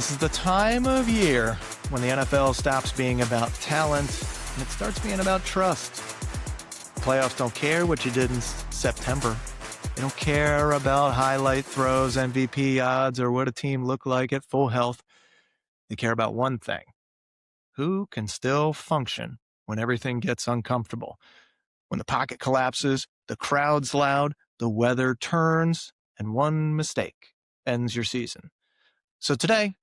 This is the time of year when the NFL stops being about talent and it starts being about trust. Playoffs don't care what you did in September. They don't care about highlight throws, MVP odds, or what a team looked like at full health. They care about one thing: who can still function when everything gets uncomfortable. When the pocket collapses, the crowd's loud, the weather turns, and one mistake ends your season. So today,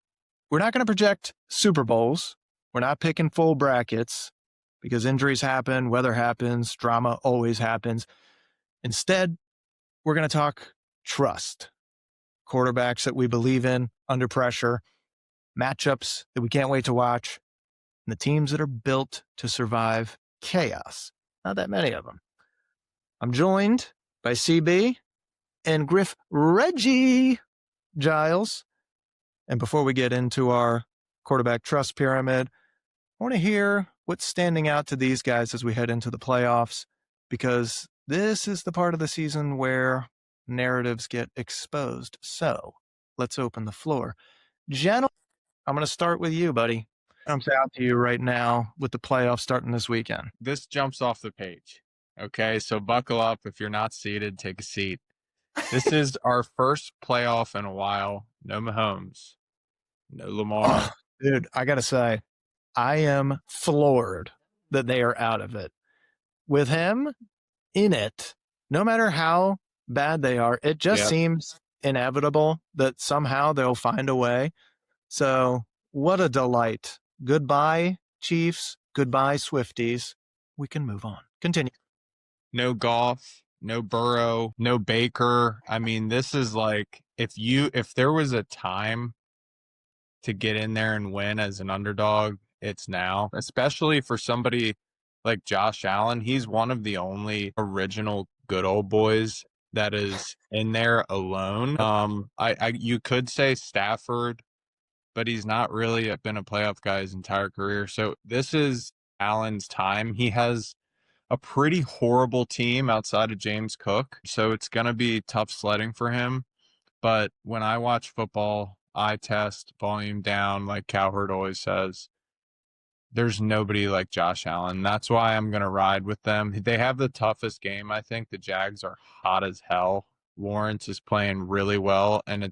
we're not going to project Super Bowls. We're not picking full brackets because injuries happen, weather happens, drama always happens. Instead, we're going to talk trust. Quarterbacks that we believe in under pressure, matchups that we can't wait to watch, and the teams that are built to survive chaos. Not that many of them. I'm joined by CB and Reggie, Giles. And before we get into our quarterback trust pyramid, I want to hear what's standing out to these guys as we head into the playoffs, because this is the part of the season where narratives get exposed. So let's open the floor. Gentlemen, I'm going to start with you, buddy. Jumps out to you right now with the playoffs starting this weekend. This jumps off the page. Okay, so buckle up. If you're not seated, take a seat. This is our first playoff in a while. No Mahomes. No Lamar. Dude, I got to say, I am floored that they are out of it. With him in it, no matter how bad they are, it just seems inevitable that somehow they'll find a way. So what a delight. Goodbye, Chiefs. Goodbye, Swifties. We can move on. Continue. No Goff, no Burrow, no Baker. I mean, this is like, if there was a time to get in there and win as an underdog, it's now, especially for somebody like Josh Allen. He's one of the only original good old boys that is in there alone. You could say Stafford, but he's not really been a playoff guy his entire career. So this is Allen's time. He has a pretty horrible team outside of James Cook, so it's going to be tough sledding for him. But when I watch football, eye test, volume down, like Cowherd always says, there's nobody like Josh Allen. That's why I'm going to ride with them. They have the toughest game, I think. The Jags are hot as hell. Lawrence is playing really well, and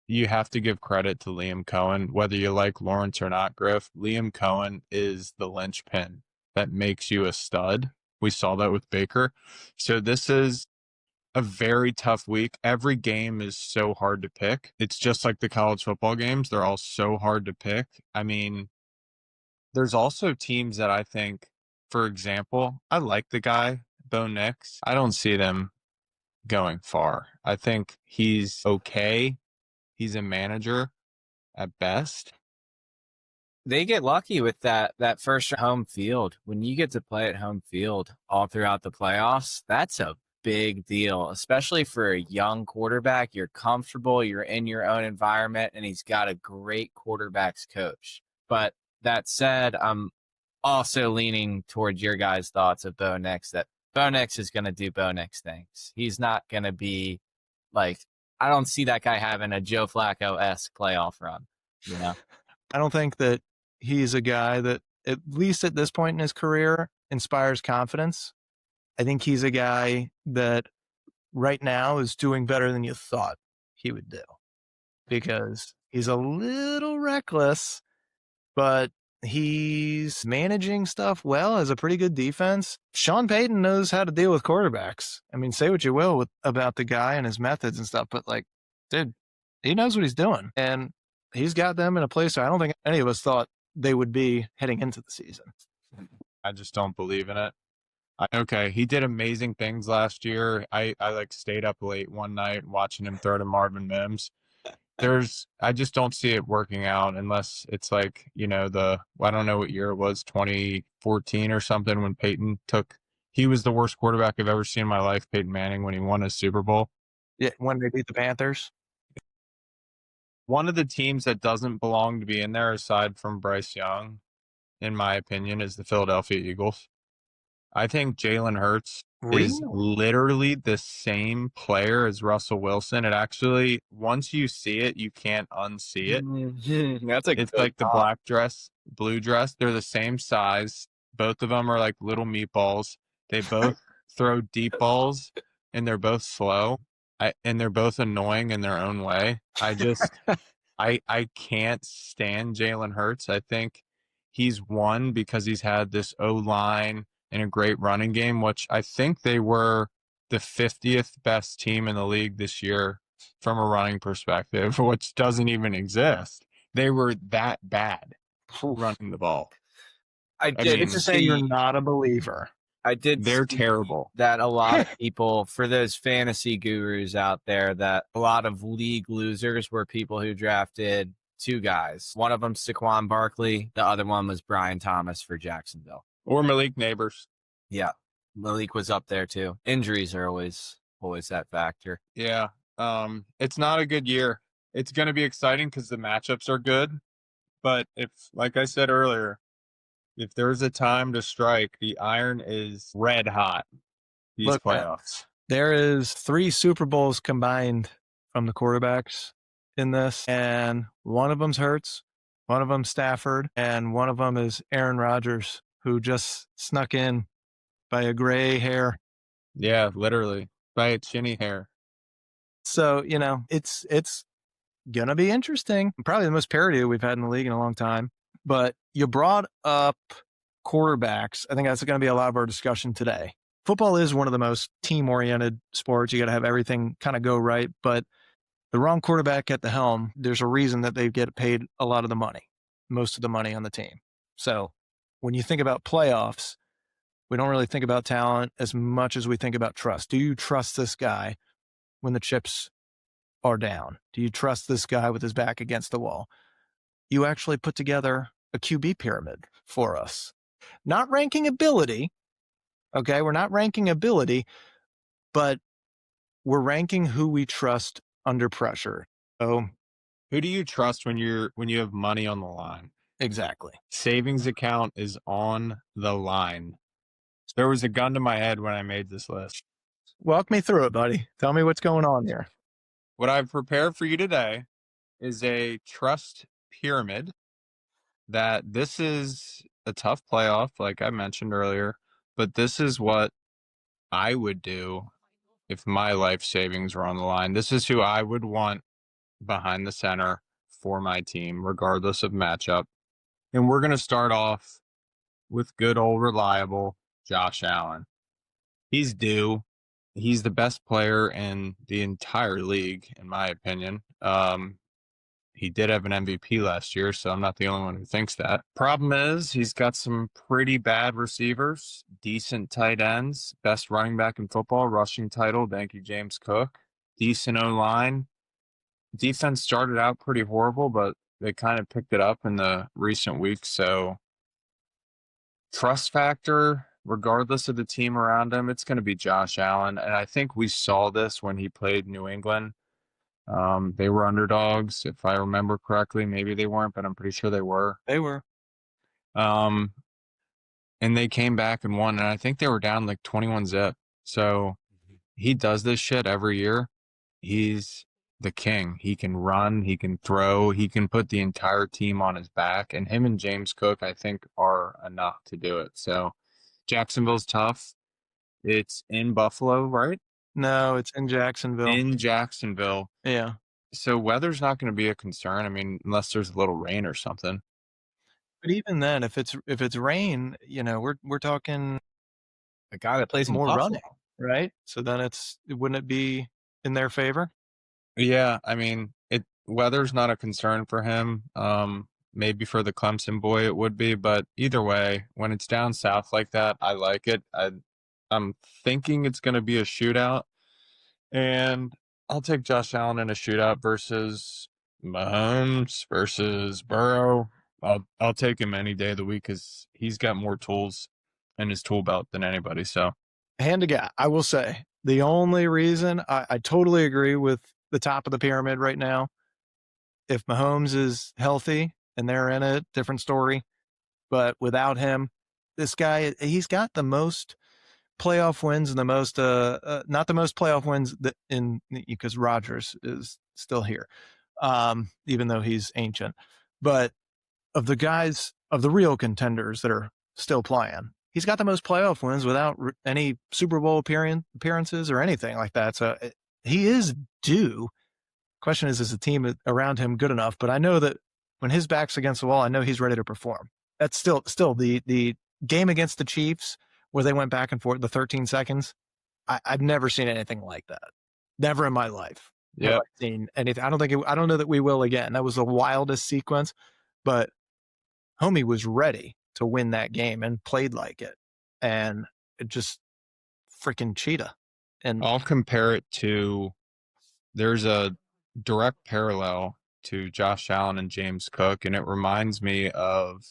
you have to give credit to Liam Cohen, whether you like Lawrence or not, Griff. Liam Cohen is the linchpin that makes you a stud. We saw that with Baker. So this is a very tough week. Every game is so hard to pick. It's just like the college football games. They're all so hard to pick. I mean, there's also teams that I think, for example, I like the guy, Bo Nix. I don't see them going far. I think he's okay. He's a manager at best. They get lucky with that first home field. When you get to play at home field all throughout the playoffs, that's a big deal, especially for a young quarterback. You're comfortable, you're in your own environment, and he's got a great quarterback's coach. But that said, I'm also leaning towards your guys' thoughts of Bo Nix, that Bo Nix is going to do Bo Nix things. He's not going to be like, I don't see that guy having a Joe Flacco-esque playoff run, you know? I don't think that he's a guy that, at least at this point in his career, inspires confidence. I think he's a guy that right now is doing better than you thought he would do, because he's a little reckless, but he's managing stuff well, as a pretty good defense. Sean Payton knows how to deal with quarterbacks. I mean, say what you will about the guy and his methods and stuff, but like, dude, he knows what he's doing, and he's got them in a place where I don't think any of us thought they would be heading into the season. I just don't believe in it. Okay, he did amazing things last year. I like stayed up late one night watching him throw to Marvin Mims. I just don't see it working out unless it's like, I don't know what year it was, 2014 or something, when he was the worst quarterback I've ever seen in my life, Peyton Manning, when he won a Super Bowl. Yeah, when they beat the Panthers. One of the teams that doesn't belong to be in there, aside from Bryce Young, in my opinion, is the Philadelphia Eagles. I think Jalen Hurts is Really? literally the same player as Russell Wilson. It actually, once you see it, you can't unsee it. That's a It's good like the call. black dress, blue dress. They're the same size. Both of them are like little meatballs. They both throw deep balls, and they're both slow. And they're both annoying in their own way. I can't stand Jalen Hurts. I think he's won because he's had this O line and a great running game, which I think they were the 50th best team in the league this year from a running perspective, which doesn't even exist. They were that bad running the ball. I I did mean, It's to say you're see. not a believer. I did they're see terrible. that a lot of people, for those fantasy gurus out there, that a lot of league losers were people who drafted two guys. One of them, Saquon Barkley. The other one was Brian Thomas for Jacksonville. Or Malik Neighbors. Yeah, Malik was up there too. Injuries are always that factor. Yeah. It's not a good year. It's going to be exciting because the matchups are good. But if, like I said earlier, if there's a time to strike, the iron is red hot these Look, man, playoffs. there is 3 Super Bowls combined from the quarterbacks in this, and one of them's Hurts, one of them's Stafford, and one of them is Aaron Rodgers, who just snuck in by a gray hair. Yeah, literally. By a chinny hair. So, it's going to be interesting. Probably the most parity we've had in the league in a long time. But you brought up quarterbacks. I think that's going to be a lot of our discussion today. Football is one of the most team-oriented sports. You got to have everything kind of go right. But the wrong quarterback at the helm, there's a reason that they get paid a lot of the money, most of the money on the team. So when you think about playoffs, we don't really think about talent as much as we think about trust. Do you trust this guy when the chips are down? Do you trust this guy with his back against the wall? You actually put together a QB pyramid for us. Not ranking ability. Okay, we're not ranking ability, but we're ranking who we trust under pressure. Oh, Who do you trust when you have money on the line? exactly. Savings account is on the line. There was a gun to my head when I made this list. Walk me through it, buddy. Tell me what's going on here. What I've prepared for you today is a trust pyramid. That this is a tough playoff, like I mentioned earlier, but this is what I would do if my life savings were on the line. This is who I would want behind the center for my team, regardless of matchup. And we're going to start off with good old reliable Josh Allen. He's due. He's the best player in the entire league, in my opinion. He did have an MVP last year, so I'm not the only one who thinks that. Problem is, he's got some pretty bad receivers, decent tight ends, best running back in football, rushing title, thank you, James Cook. Decent O-line. Defense started out pretty horrible, but they kind of picked it up in the recent weeks, so trust factor, regardless of the team around him, it's going to be Josh Allen, and I think we saw this when he played New England. They were underdogs, if I remember correctly. Maybe they weren't, but I'm pretty sure they were. They were. And they came back and won, and I think they were down like 21-zip. So he does this shit every year. He's the king. He can run, he can throw, he can put the entire team on his back, and him and James Cook, I think, are enough to do it. So Jacksonville's tough. It's in Buffalo, right? No, it's in Jacksonville. In Jacksonville. Yeah. So weather's not going to be a concern. I mean, unless there's a little rain or something. But even then, if it's rain, we're talking A guy that plays more more running, right? So then wouldn't it be in their favor? Yeah, I mean, weather's not a concern for him. Maybe for the Clemson boy it would be, but either way, when it's down south like that, I like it. I'm thinking it's going to be a shootout, and I'll take Josh Allen in a shootout versus Mahomes versus Burrow. I'll take him any day of the week because he's got more tools in his tool belt than anybody. So, Hand to God, I will say the only reason I totally agree with the top of the pyramid right now. If Mahomes is healthy and they're in it, different story. But without him, this guy, he's got the most playoff wins and the most, not the most playoff wins because Rodgers is still here, even though he's ancient. But of the guys, of the real contenders that are still playing, he's got the most playoff wins without any Super Bowl appearances or anything like that. So he is due. Question is the team around him good enough? But I know that when his back's against the wall, I know he's ready to perform. That's still the game against the Chiefs where they went back and forth the 13 seconds. I've never seen anything like that. Never in my life. Yeah. Have I seen anything. I don't know that we will again. That was the wildest sequence, but homie was ready to win that game and played like it. And it just freaking cheetah. And I'll compare it to, there's a direct parallel to Josh Allen and James Cook, and it reminds me of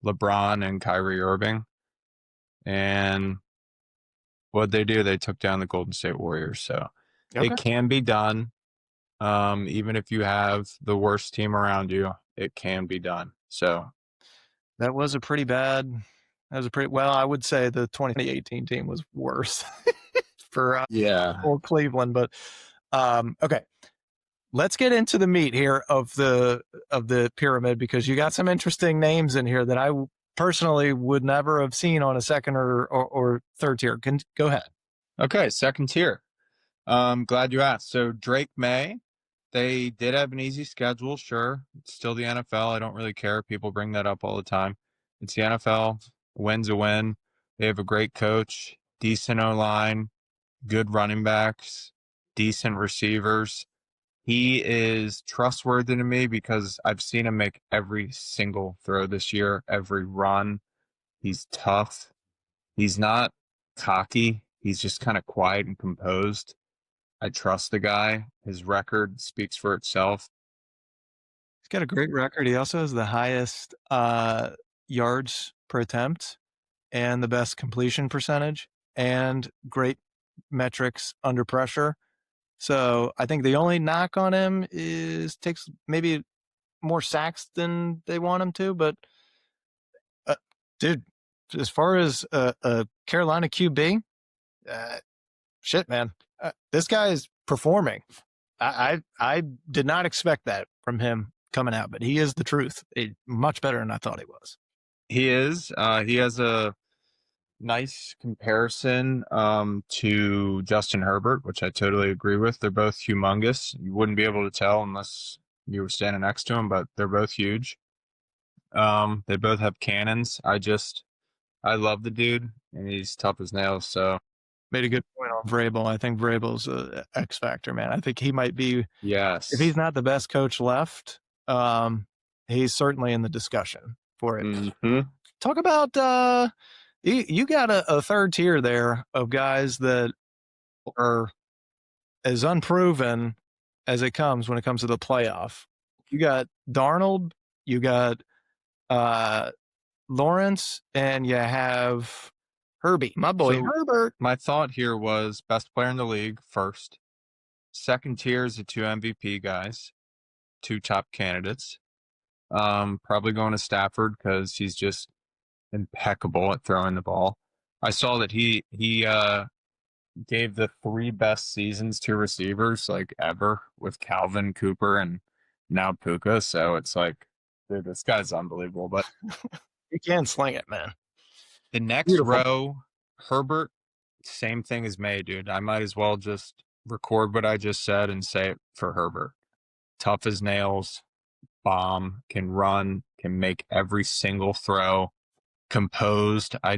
LeBron and Kyrie Irving. And what they do, they took down the Golden State Warriors. So it can be done. Even if you have the worst team around you, it can be done. So that was well, I would say the 2018 team was worse for old Cleveland. But okay, let's get into the meat here of the pyramid, because you got some interesting names in here that I personally would never have seen on a second or third tier. Go ahead. Okay, second tier. Glad you asked. So Drake May, they did have an easy schedule, sure. It's still the NFL. I don't really care. People bring that up all the time. It's the NFL. A win's a win. They have a great coach, decent O-line, good running backs, decent receivers. He is trustworthy to me because I've seen him make every single throw this year, every run. He's tough. He's not cocky. He's just kind of quiet and composed. I trust the guy. His record speaks for itself. He's got a great record. He also has the highest yards per attempt and the best completion percentage and great metrics under pressure. So I think the only knock on him is takes maybe more sacks than they want him to. But dude, as far as a Carolina QB, shit, man, this guy is performing. I did not expect that from him coming out, but he is the truth. Much better than I thought he was. He is. He has a nice comparison to Justin Herbert, which I totally agree with. They're both humongous. You wouldn't be able to tell unless you were standing next to him, but they're both huge. They both have cannons. I love the dude, and he's tough as nails. So made a good point on Vrabel. I think Vrabel's a X factor, man. I think he might be. Yes. If he's not the best coach left, he's certainly in the discussion for it. Mm-hmm. Talk about you got a third tier there of guys that are as unproven as it comes when it comes to the playoff. You got Darnold, you got Lawrence, and you have Herbie, my boy. So Herbert. My thought here was best player in the league first. Second tier is the two MVP guys, two top candidates. Probably going to Stafford because he's just impeccable at throwing the ball. I saw that he gave the three best seasons to receivers like ever with Calvin, Cooper, and now Puka. So it's like, dude, this guy's unbelievable. But he can sling it, man. The next row, Herbert, same thing as May, dude. I might as well just record what I just said and say it for Herbert. Tough as nails, bomb, can run, can make every single throw, composed. I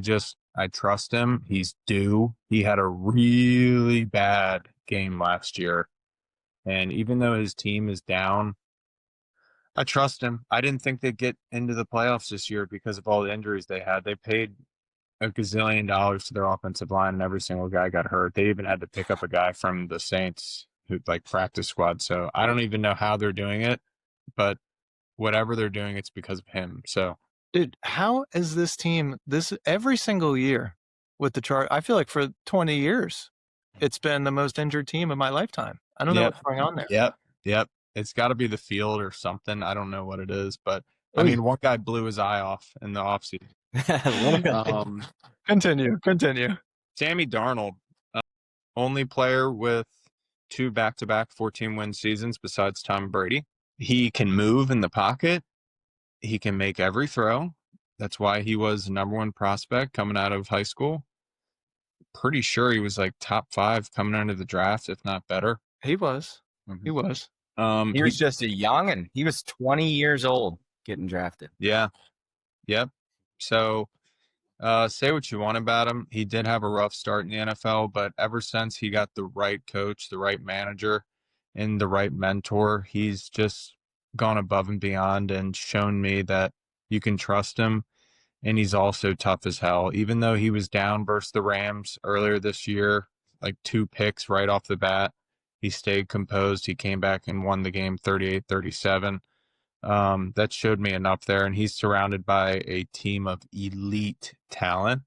trust him. He's due. He had a really bad game last year. And even though his team is down, I trust him. I didn't think they'd get into the playoffs this year because of all the injuries they had. They paid a gazillion dollars to their offensive line, and every single guy got hurt. They even had to pick up a guy from the Saints who practice squad. So I don't even know how they're doing it, but whatever they're doing, it's because of him. So, dude, how is this team every single year with the chart? I feel like for 20 years, it's been the most injured team of my lifetime. I don't know what's going on there. Yep. It's got to be the field or something. I don't know what it is, but I mean, one guy blew his eye off in the offseason. Continue. Sammy Darnold, only player with 2 back-to-back 14-win seasons besides Tom Brady. He can move in the pocket. He can make every throw. That's why he was the number 1 prospect coming out of high school. Pretty sure he was like top 5 coming out of the draft, if not better. He was. He was. He was just a youngin'. He was 20 years old getting drafted. Yeah. Yep. So say what you want about him. He did have a rough start in the NFL, but ever since he got the right coach, the right manager, and the right mentor, he's just gone above and beyond and shown me that you can trust him. And he's also tough as hell. Even though he was down versus the Rams earlier this year, like 2 picks right off the bat, he stayed composed. He came back and won the game 38-37. That showed me enough there. And he's surrounded by a team of elite talent,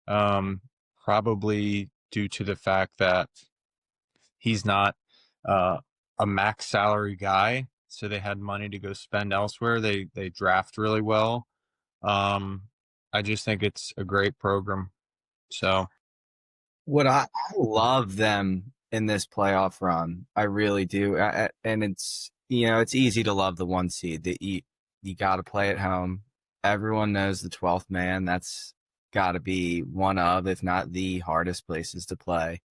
probably due to the fact that he's not a max salary guy. So they had money to go spend elsewhere. They draft really well. I just think it's a great program. So What I love them in this playoff run. I really do. And it's, it's easy to love the 1 seed that you got to play at home. Everyone knows the 12th man. That's got to be one of, if not the hardest places to play.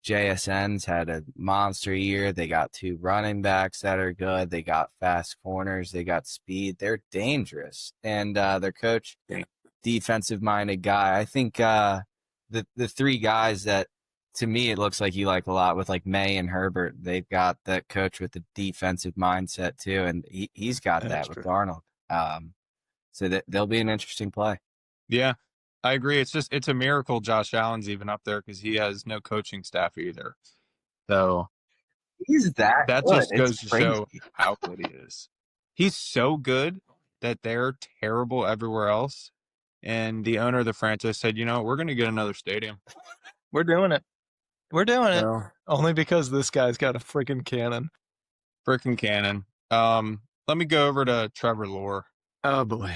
JSN's had a monster year. They got 2 running backs that are good. They got fast corners. They got speed. They're dangerous. And their coach, defensive-minded guy. I think the 3 guys that, to me, it looks like you like a lot with like May and Herbert. They've got that coach with the defensive mindset too, and he's got that with Darnold. So that they'll be an interesting play. Yeah, I agree. It's a miracle Josh Allen's even up there because he has no coaching staff either. So he's that good. Just goes to show how good he is. He's so good that they're terrible everywhere else. And the owner of the franchise said, we're going to get another stadium. We're doing it. We're doing it. Only because this guy's got a freaking cannon. Freaking cannon. Let me go over to Trevor Lawrence. Oh, boy.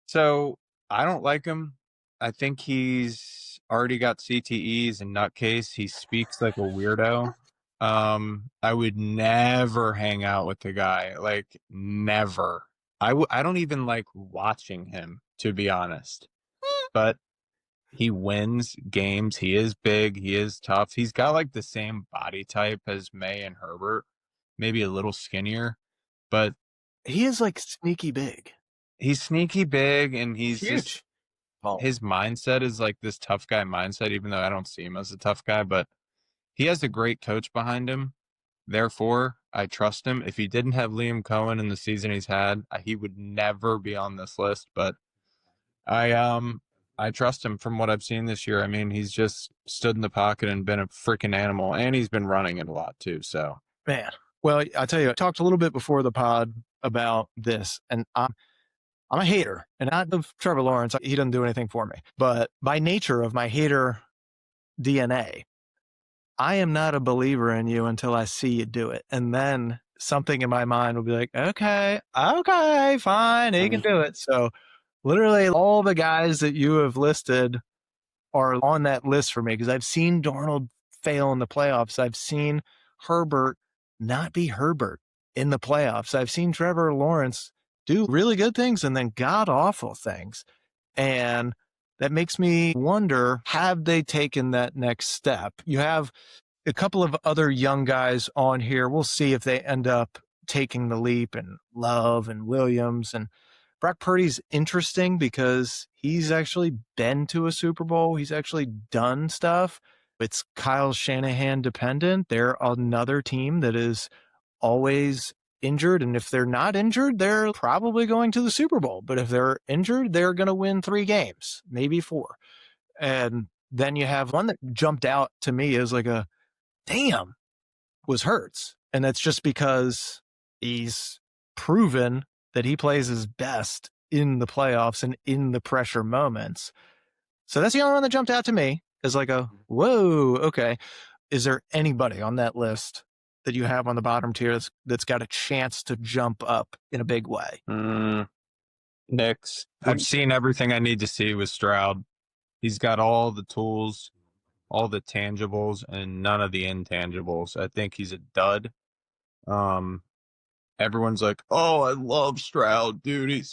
So I don't like him. I think he's already got CTEs and nutcase. He speaks like a weirdo. I would never hang out with the guy. Like, never. I don't even like watching him, to be honest. But he wins games. He is big. He is tough. He's got like the same body type as May and Herbert, maybe a little skinnier, but he is like sneaky big. He's sneaky big, and he's huge. His mindset is like this tough guy mindset, even though I don't see him as a tough guy, but he has a great coach behind him. Therefore, I trust him. If he didn't have Liam Cohen in the season he's had, he would never be on this list, but I trust him from what I've seen this year. I mean, he's just stood in the pocket and been a freaking animal, and he's been running it a lot too. So, man, well, I tell you, I talked a little bit before the pod about this, and I'm a hater, and not of Trevor Lawrence. He doesn't do anything for me, but by nature of my hater DNA, I am not a believer in you until I see you do it, and then something in my mind will be like, okay, fine, he can do it. So. Literally, all the guys that you have listed are on that list for me because I've seen Darnold fail in the playoffs. I've seen Herbert not be Herbert in the playoffs. I've seen Trevor Lawrence do really good things and then god-awful things. And that makes me wonder, have they taken that next step? You have a couple of other young guys on here. We'll see if they end up taking the leap, and Love and Williams and Brock Purdy's interesting because he's actually been to a Super Bowl. He's actually done stuff. It's Kyle Shanahan dependent. They're another team that is always injured. And if they're not injured, they're probably going to the Super Bowl. But if they're injured, they're going to win 3 games, maybe 4. And then you have one that jumped out to me as like a, damn, was Hurts. And that's just because he's proven that he plays his best in the playoffs and in the pressure moments. So that's the only one that jumped out to me as like a, whoa, okay. Is there anybody on that list that you have on the bottom tier that's got a chance to jump up in a big way? Knicks. I've seen everything I need to see with Stroud. He's got all the tools. all the tangibles and none of the intangibles. I think he's a dud. Everyone's like, oh, I love Stroud, dude.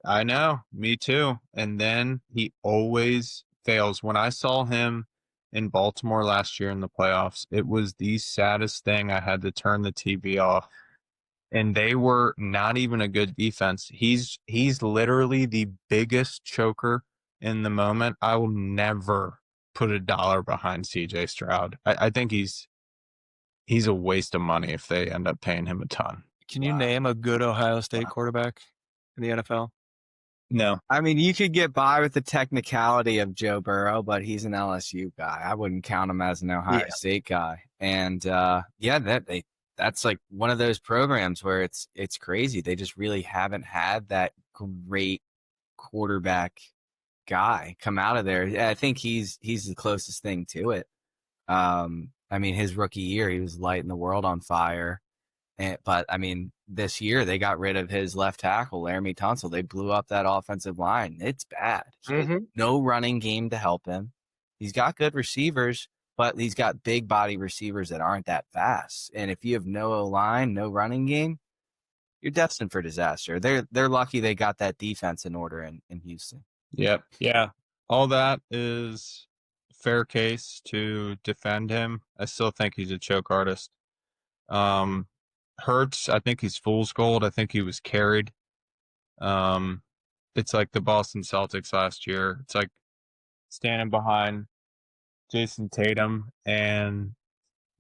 I know, me too. And then he always fails. When I saw him in Baltimore last year in the playoffs, it was the saddest thing. I had to turn the TV off. And they were not even a good defense. He's literally the biggest choker in the moment. I will never put $1 behind CJ Stroud. I think he's a waste of money if they end up paying him a ton. Can you name a good Ohio State quarterback in the NFL? No. I mean, you could get by with the technicality of Joe Burrow, but he's an LSU guy. I wouldn't count him as an Ohio State guy. And that's like one of those programs where it's crazy. They just really haven't had that great quarterback guy come out of there. I think he's the closest thing to it. I mean, his rookie year, he was lighting the world on fire. But I mean, this year they got rid of his left tackle, Laramie Tunsil. They blew up that offensive line. It's bad. No running game to help him. He's got good receivers, but he's got big body receivers that aren't that fast. And if you have no O-line, no running game, you're destined for disaster. They're lucky they got that defense in order in Houston. Yep. Yeah. All that is fair case to defend him. I still think he's a choke artist. Hurts, I think he's fool's gold. I think he was carried. It's like the Boston Celtics last year. It's like standing behind Jason Tatum and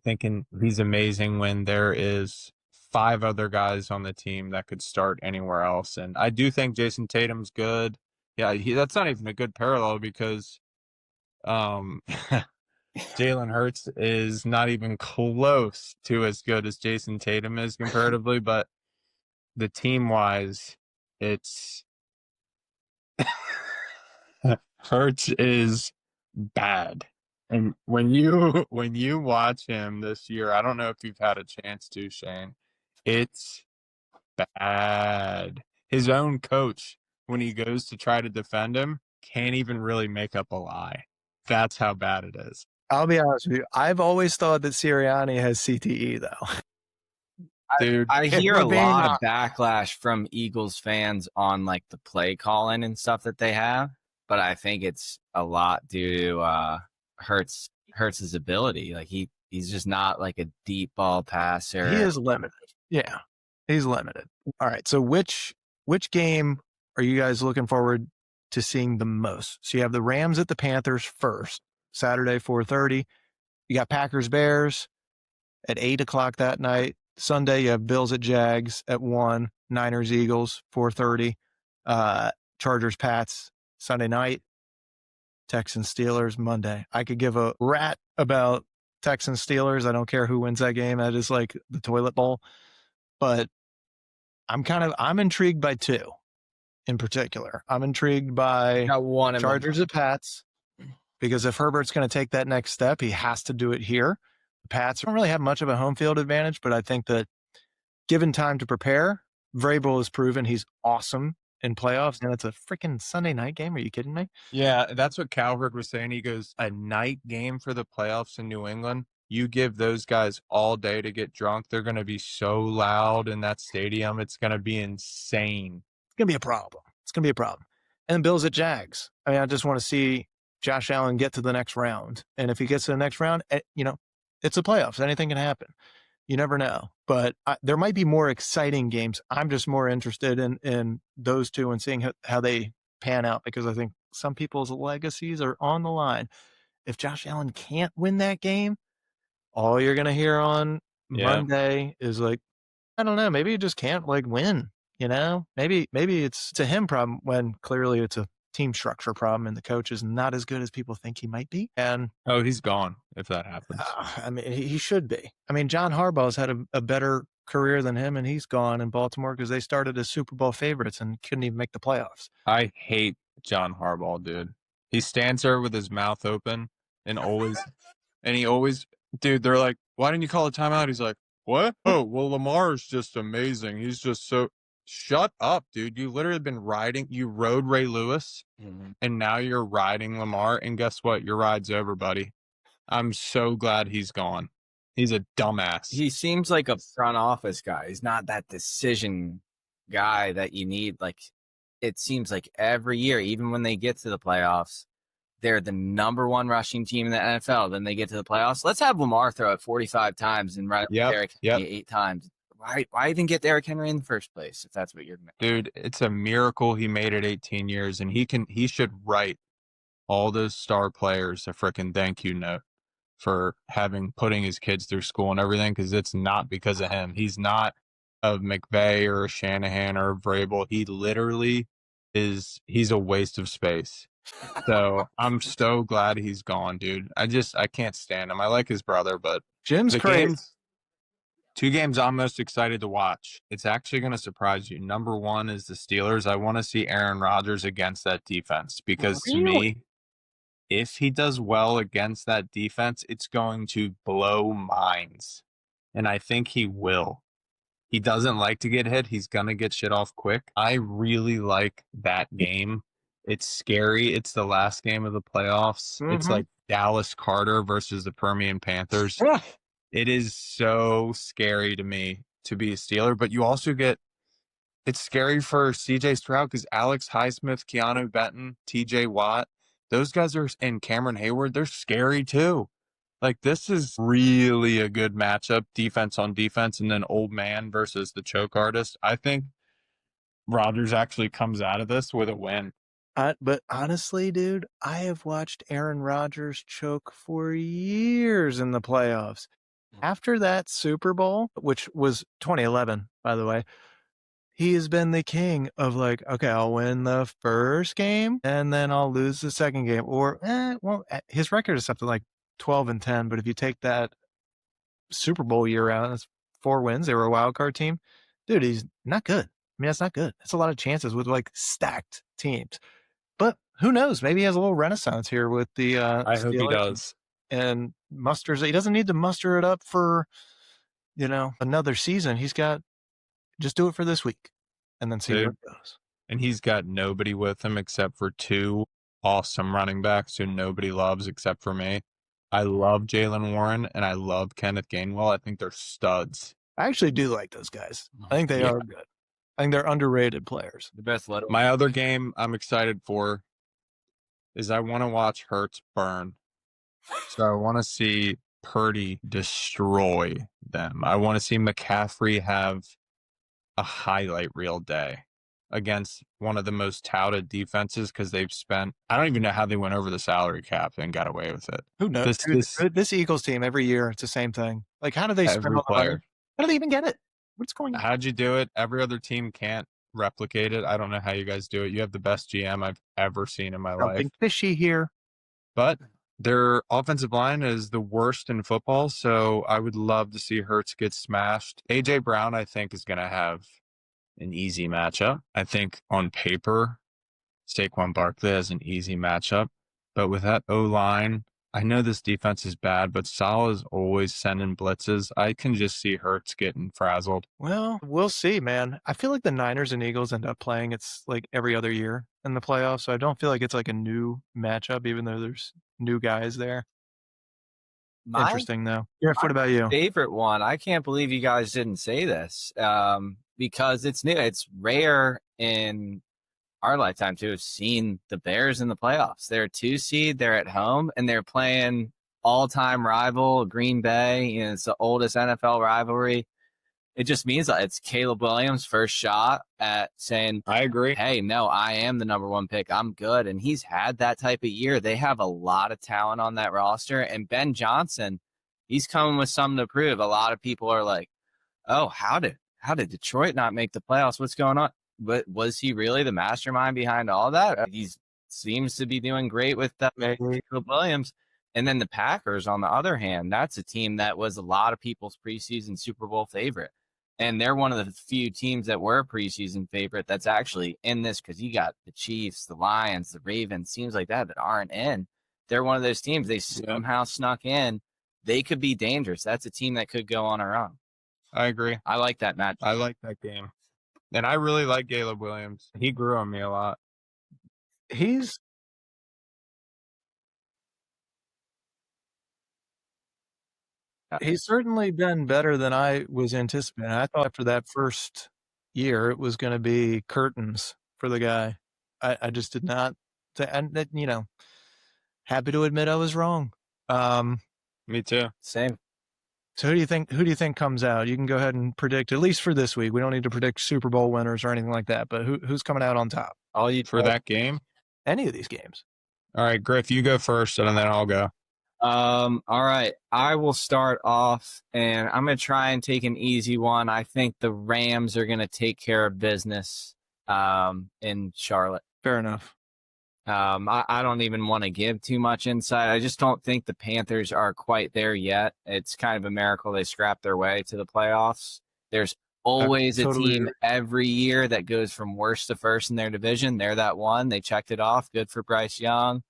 thinking he's amazing when there is 5 other guys on the team that could start anywhere else. And I do think Jason Tatum's good. Yeah, that's not even a good parallel because Jalen Hurts is not even close to as good as Jason Tatum is comparatively, but the team-wise, it's Hurts is bad. And when you watch him this year, I don't know if you've had a chance to, Shane, it's bad. His own coach, when he goes to try to defend him, can't even really make up a lie. That's how bad it is. I'll be honest with you. I've always thought that Sirianni has CTE, though. Dude, I hear a lot of backlash from Eagles fans on like the play calling and stuff that they have, but I think it's a lot due to Hurts' ability. Like he's just not like a deep ball passer. He is limited. Yeah, he's limited. All right. So which game are you guys looking forward to seeing the most? So you have the Rams at the Panthers first, Saturday, 4:30. You got Packers Bears at 8:00 that night. Sunday, you have Bills at Jags at 1, Niners Eagles 4:30, Chargers Pats Sunday night, Texans Steelers Monday. I could give a rat about Texans Steelers. I don't care who wins that game. That is like the toilet bowl. But I'm intrigued by 2 in particular. I'm intrigued by Chargers at Pats, because if Herbert's going to take that next step, he has to do it here. The Pats don't really have much of a home field advantage, but I think that given time to prepare, Vrabel has proven he's awesome in playoffs, and it's a freaking Sunday night game. Are you kidding me? Yeah, that's what Calvert was saying. He goes, a night game for the playoffs in New England, you give those guys all day to get drunk, they're going to be so loud in that stadium. It's going to be insane. It's going to be a problem. And then Bills at Jags. I mean, I just want to see Josh Allen get to the next round. And if he gets to the next round, it's the playoffs. Anything can happen. You never know. But there might be more exciting games. I'm just more interested in those 2 and seeing how they pan out, because I think some people's legacies are on the line. If Josh Allen can't win that game, all you're going to hear on Monday is like, I don't know, maybe he just can't like win, Maybe it's a him problem when clearly it's a team structure problem and the coach is not as good as people think he might be. And he's gone if that happens. I mean, he should be. I mean, John Harbaugh's had a better career than him, and he's gone in Baltimore because they started as Super Bowl favorites and couldn't even make the playoffs. I hate John Harbaugh, dude. He stands there with his mouth open and he always, dude, they're like, why didn't you call a timeout? He's like, what? Oh, well, Lamar is just amazing. He's just so... Shut up, dude. You literally been you rode Ray Lewis, and now you're riding Lamar, and guess what? Your ride's over, buddy. I'm so glad he's gone. He's a dumbass. He seems like a front office guy. He's not that decision guy that you need. Like, it seems like every year, even when they get to the playoffs, they're the number one rushing team in the NFL. Then they get to the playoffs. Let's have Lamar throw it 45 times and run it with Derrick Henry 8 times. Why even get Derrick Henry in the first place if that's what you're going to do? Dude, it's a miracle he made it 18 years, and he should write all those star players a freaking thank you note for putting his kids through school and everything, because it's not because of him. He's not a McVay or a Shanahan or a Vrabel. He literally he's a waste of space. So I'm so glad he's gone, dude. I can't stand him. I like his brother, but Jim's crazy. Two games I'm most excited to watch. It's actually going to surprise you. Number one is the Steelers. I want to see Aaron Rodgers against that defense, because to me, if he does well against that defense, it's going to blow minds. And I think he will. He doesn't like to get hit. He's going to get shit off quick. I really like that game. It's scary. It's the last game of the playoffs. Mm-hmm. It's like Dallas Carter versus the Permian Panthers. It is so scary to me to be a Steeler, but you also it's scary for CJ Stroud because Alex Highsmith, Keanu Benton, TJ Watt, those guys and Cameron Hayward, they're scary too. Like, this is really a good matchup, defense on defense, and then old man versus the choke artist. I think Rodgers actually comes out of this with a win. But honestly, dude, I have watched Aaron Rodgers choke for years in the playoffs. After that Super Bowl, which was 2011, by the way, he has been the king of like, okay, I'll win the first game and then I'll lose the second game. Or, his record is something like 12-10. But if you take that Super Bowl year out, that's 4 wins. They were a wild card team. Dude, he's not good. I mean, that's not good. That's a lot of chances with like stacked teams. But who knows? Maybe he has a little renaissance here with the I hope he does. And musters. He doesn't need to muster it up for, another season. He's got just do it for this week and then see where it goes. And he's got nobody with him except for 2 awesome running backs who nobody loves except for me. I love Jaylen Warren and I love Kenneth Gainwell. I think they're studs. I actually do like those guys. I think they are good. I think they're underrated players. The best. My other game I'm excited for is I want to watch Hurts burn. So I want to see Purdy destroy them. I want to see McCaffrey have a highlight reel day against one of the most touted defenses, because they've spent, I don't even know how they went over the salary cap and got away with it. Who knows? This Eagles team every year, it's the same thing. Like, how do they spend all the money? How do they even get it? What's going on? How'd you do it? Every other team can't replicate it. I don't know how you guys do it. You have the best GM I've ever seen in my life. Something fishy here. But their offensive line is the worst in football, so I would love to see Hurts get smashed. A.J. Brown, I think, is going to have an easy matchup. I think on paper, Saquon Barkley has an easy matchup. But with that O-line, I know this defense is bad, but Salah's always sending blitzes. I can just see Hurts getting frazzled. Well, we'll see, man. I feel like the Niners and Eagles end up playing it's like every other year in the playoffs, so I don't feel like it's like a new matchup, even though there's new guys there. Interesting, though. Griff, what about you? Favorite one. I can't believe you guys didn't say this because it's new. It's rare in our lifetime to have seen the Bears in the playoffs. They're a 2 seed. They're at home, and they're playing all-time rival Green Bay. It's the oldest NFL rivalry. It just means that it's Caleb Williams' first shot at saying, I agree. Hey, no, I am the number 1 pick. I'm good. And he's had that type of year. They have a lot of talent on that roster. And Ben Johnson, he's coming with something to prove. A lot of people are like, oh, how did Detroit not make the playoffs? What's going on? But was he really the mastermind behind all that? He seems to be doing great with Caleb Williams. And then the Packers, on the other hand, that's a team that was a lot of people's preseason Super Bowl favorite. And they're one of the few teams that were a preseason favorite that's actually in this, because you got the Chiefs, the Lions, the Ravens, teams like that aren't in. They're one of those teams. They somehow snuck in. They could be dangerous. That's a team that could go on their own. I agree. I like that match. I like that game. And I really like Caleb Williams. He grew on me a lot. He's He's certainly been better than I was anticipating. I thought after that first year, it was going to be curtains for the guy. I just did not. And happy to admit I was wrong. Me too. Same. So who do you think comes out? You can go ahead and predict, at least for this week. We don't need to predict Super Bowl winners or anything like that, but who's coming out on top? All you For that game? Any of these games. All right, Griff, you go first, and then I'll go. All right. I will start off, and I'm going to try and take an easy one. I think the Rams are going to take care of business in Charlotte. Fair enough. I don't even want to give too much insight. I just don't think the Panthers are quite there yet. It's kind of a miracle they scrapped their way to the playoffs. There's always a team every year that goes from worst to first in their division. They're that one. They checked it off. Good for Bryce Young.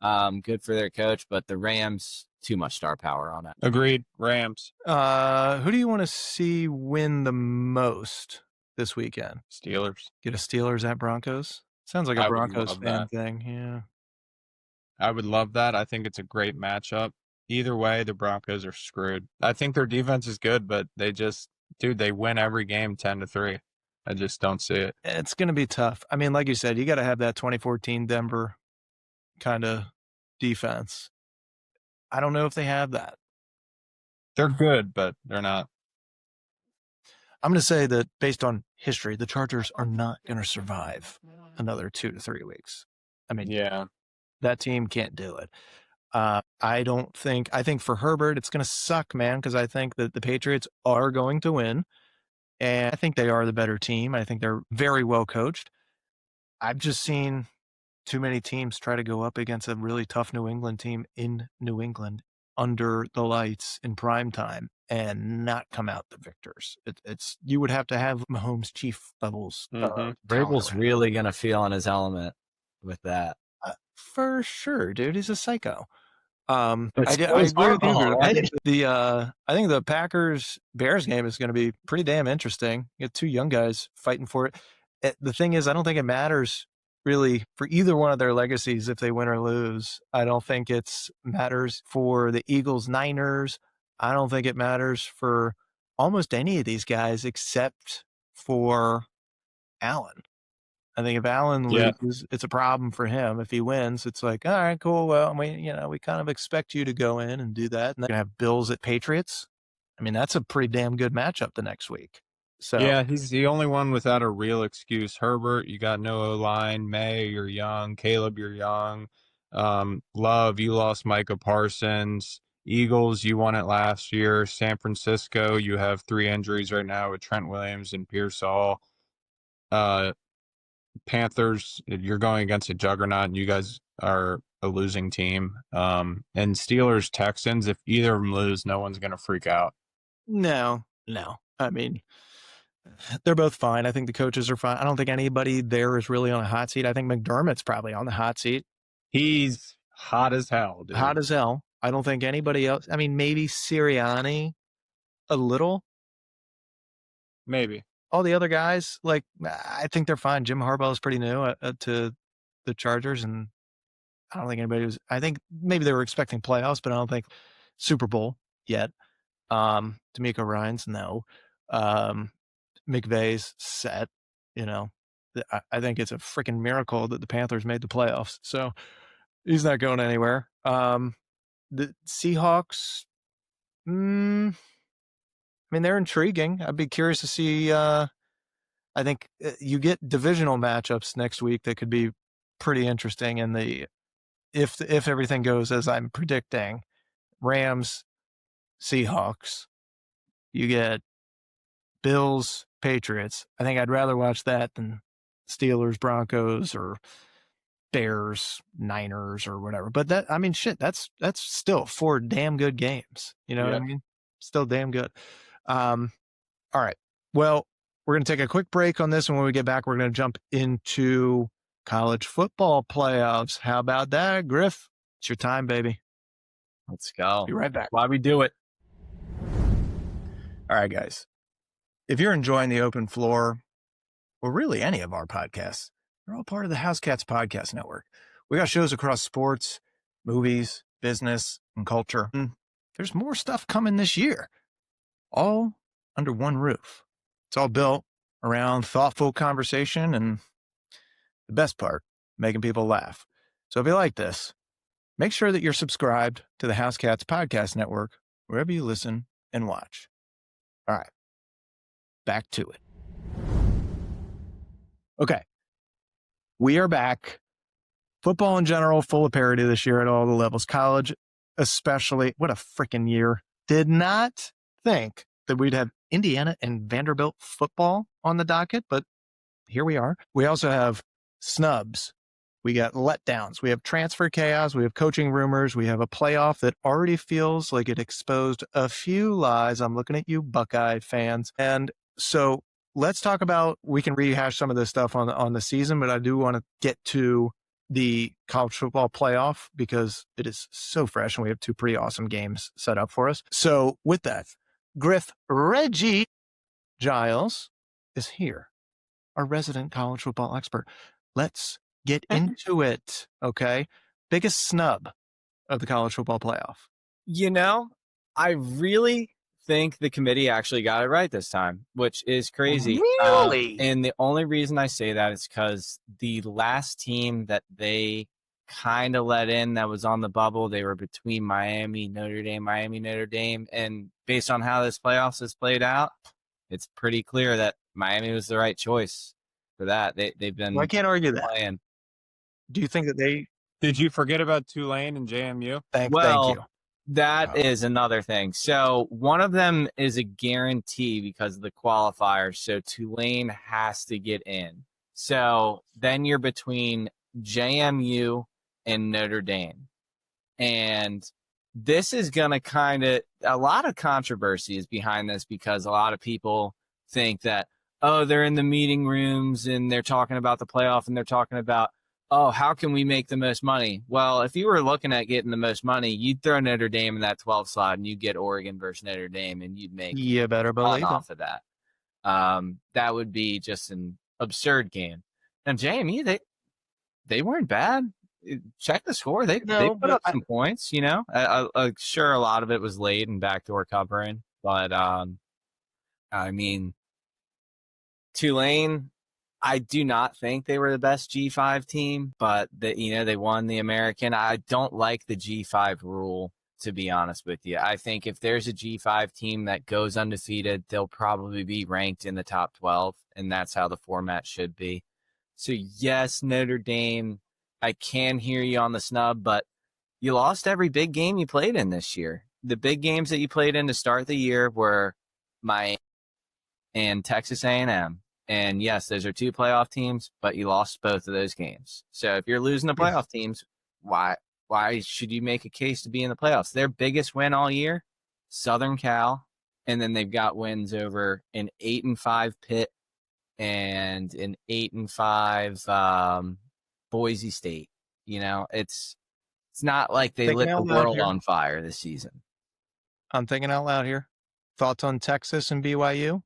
Good for their coach, but the Rams, too much star power on it. Agreed. Rams. Who do you want to see win the most this weekend? Steelers. Get a Steelers at Broncos? Sounds like a Broncos fan thing. Yeah. I would love that. I think it's a great matchup. Either way, the Broncos are screwed. I think their defense is good, but they win every game 10-3. I just don't see it. It's going to be tough. I mean, like you said, you got to have that 2014 Denver kind of defense. I don't know if they have that. They're good, but they're not. I'm going to say that based on history, the Chargers are not going to survive another 2 to 3 weeks. I mean, yeah, that team can't do it. I think for Herbert, it's going to suck, man, because I think that the Patriots are going to win. And I think they are the better team. I think they're very well coached. I've just seen too many teams try to go up against a really tough New England team in New England under the lights in prime time and not come out the victors. It's you would have to have Mahomes chief levels. Vrabel's really going to feel in his element with that. For sure, dude. He's a psycho. I agree with you. I think the Packers Bears game is going to be pretty damn interesting. You got two young guys fighting for it. The thing is, I don't think it matters really for either one of their legacies if they win or lose. I don't think it matters for the Eagles, Niners. I don't think it matters for almost any of these guys except for Allen. I think if Allen loses, it's a problem for him. If he wins, it's like, all right, cool. Well, we kind of expect you to go in and do that. And then you have Bills at Patriots. I mean, that's a pretty damn good matchup the next week. So yeah, he's the only one without a real excuse. Herbert, you got no O-line. May, you're young. Caleb, you're young. Love, you lost Micah Parsons. Eagles, you won it last year. San Francisco, you have 3 injuries right now with Trent Williams and Pearsall. Panthers, you're going against a juggernaut, and you guys are a losing team. And Steelers, Texans, if either of them lose, no one's going to freak out. No. I mean, they're both fine. I think the coaches are fine. I don't think anybody there is really on a hot seat. I think McDermott's probably on the hot seat. He's hot as hell, dude. Hot as hell. I don't think anybody else. I mean, maybe Sirianni a little. Maybe. All the other guys, I think they're fine. Jim Harbaugh is pretty new to the Chargers, and I don't think anybody was. I think maybe they were expecting playoffs, but I don't think Super Bowl yet. D'Amico Ryans, no. McVay's set. I think it's a freaking miracle that the Panthers made the playoffs. So he's not going anywhere. The Seahawks, I mean, they're intriguing. I'd be curious to see. I think you get divisional matchups next week that could be pretty interesting. And if everything goes as I'm predicting, Rams, Seahawks, you get Bills, Patriots. I think I'd rather watch that than Steelers, Broncos, or Bears, Niners, or whatever. But that's still 4 damn good games. You know what I mean? Still damn good. All right. Well, we're going to take a quick break on this, and when we get back, we're going to jump into college football playoffs. How about that, Griff? It's your time, baby. Let's go. Be right back. Why we do it. All right, guys. If you're enjoying the open floor, or really any of our podcasts, they're all part of the Housecats podcast network. We got shows across sports, movies, business, and culture. there's more stuff coming this year, all under one roof. It's all built around thoughtful conversation and the best part, making people laugh. So if you like this, make sure that you're subscribed to the Housecats podcast network, wherever you listen and watch. All right, back to it. Okay, we are back. Football in general, full of parity this year at all the levels. College, especially. What a freaking year. Did not think that we'd have Indiana and Vanderbilt football on the docket, but here we are. We also have snubs. We got letdowns. We have transfer chaos. We have coaching rumors. We have a playoff that already feels like it exposed a few lies. I'm looking at you, Buckeye fans. And so let's talk about, we can rehash some of this stuff on the season, but I do want to get to the college football playoff because it is so fresh and we have two pretty awesome games set up for us. So with that, Reggie Giles is here, our resident college football expert. Let's get into it, okay? Biggest snub of the college football playoff. You know, I really think the committee actually got it right this time, which is crazy. Really? And the only reason I say that is because the last team that they kind of let in that was on the bubble, they were between Miami, Notre Dame. And based on how this playoffs has played out, it's pretty clear that Miami was the right choice for that. They've been I can't argue that. playing. Do you think that they... Did you forget about Tulane and JMU? Thank you. That is another thing. So one of them is a guarantee because of the qualifiers. So Tulane has to get in. So then you're between JMU and Notre Dame. And this is going to kind of, a lot of controversy is behind this because a lot of people think that, oh, they're in the meeting rooms and they're talking about the playoff and they're talking about, oh, how can we make the most money? Well, if you were looking at getting the most money, you'd throw Notre Dame in that 12 slot and you'd get Oregon versus Notre Dame and you'd make better believe off of that. That would be just an absurd game. And JMU, they weren't bad. Check the score. They put up some points, you know. Sure, a lot of it was late and backdoor covering. But, I mean, Tulane, I do not think they were the best G5 team, but they won the American. I don't like the G5 rule, to be honest with you. I think if there's a G5 team that goes undefeated, they'll probably be ranked in the top 12, and that's how the format should be. So yes, Notre Dame, I can hear you on the snub, but you lost every big game you played in this year. The big games that you played in to start the year were Miami and Texas A&M. And yes, those are two playoff teams, but you lost both of those games. So if you're losing the playoff teams, why should you make a case to be in the playoffs? Their biggest win all year, Southern Cal, and then they've got wins over an 8-5 Pitt and an 8-5 Boise State. You know, it's not like they lit the world on fire this season. I'm thinking out loud here. Thoughts on Texas and BYU?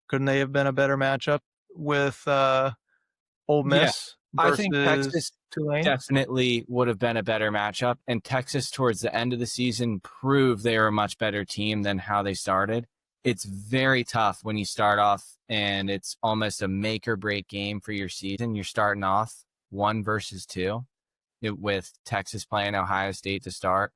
Couldn't they have been a better matchup with Ole Miss? Yeah, I think Texas Tulane? Definitely would have been a better matchup. And Texas, towards the end of the season, proved they were a much better team than how they started. It's very tough when you start off and it's almost a make or break game for your season. You're starting off 1 versus 2 with Texas playing Ohio State to start.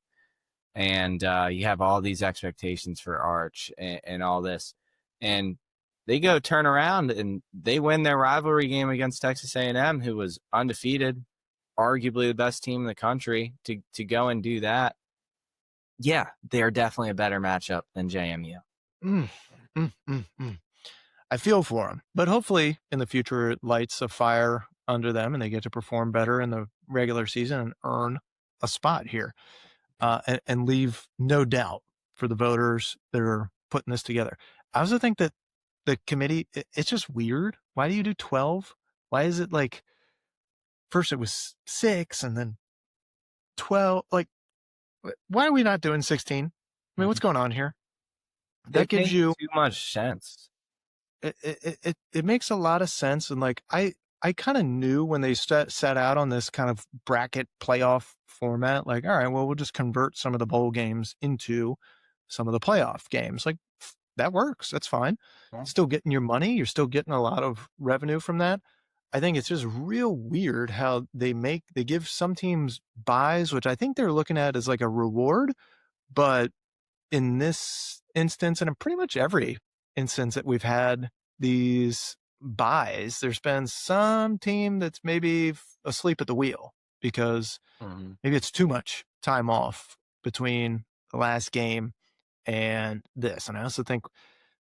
And you have all these expectations for Arch and all this. And they go turn around and they win their rivalry game against Texas A&M, who was undefeated, arguably the best team in the country, to go and do that. Yeah, they're definitely a better matchup than JMU. I feel for them, but hopefully in the future it lights a fire under them and they get to perform better in the regular season and earn a spot here and leave no doubt for the voters that are putting this together. I also think that the committee, it's just weird. Why do you do 12? Why is it like first it was 6 and then 12? Like, why are we not doing 16? I mean, what's going on here? That gives you too much sense. It makes a lot of sense. And like, I kind of knew when they set out on this kind of bracket playoff format, like, all right, well, we'll just convert some of the bowl games into some of the playoff games. Like, that works. That's fine. Yeah. Still getting your money. You're still getting a lot of revenue from that. I think it's just real weird how they give some teams buys, which I think they're looking at as like a reward. But in this instance, and in pretty much every instance that we've had these buys, there's been some team that's maybe asleep at the wheel because maybe it's too much time off between the last game and this. And I also think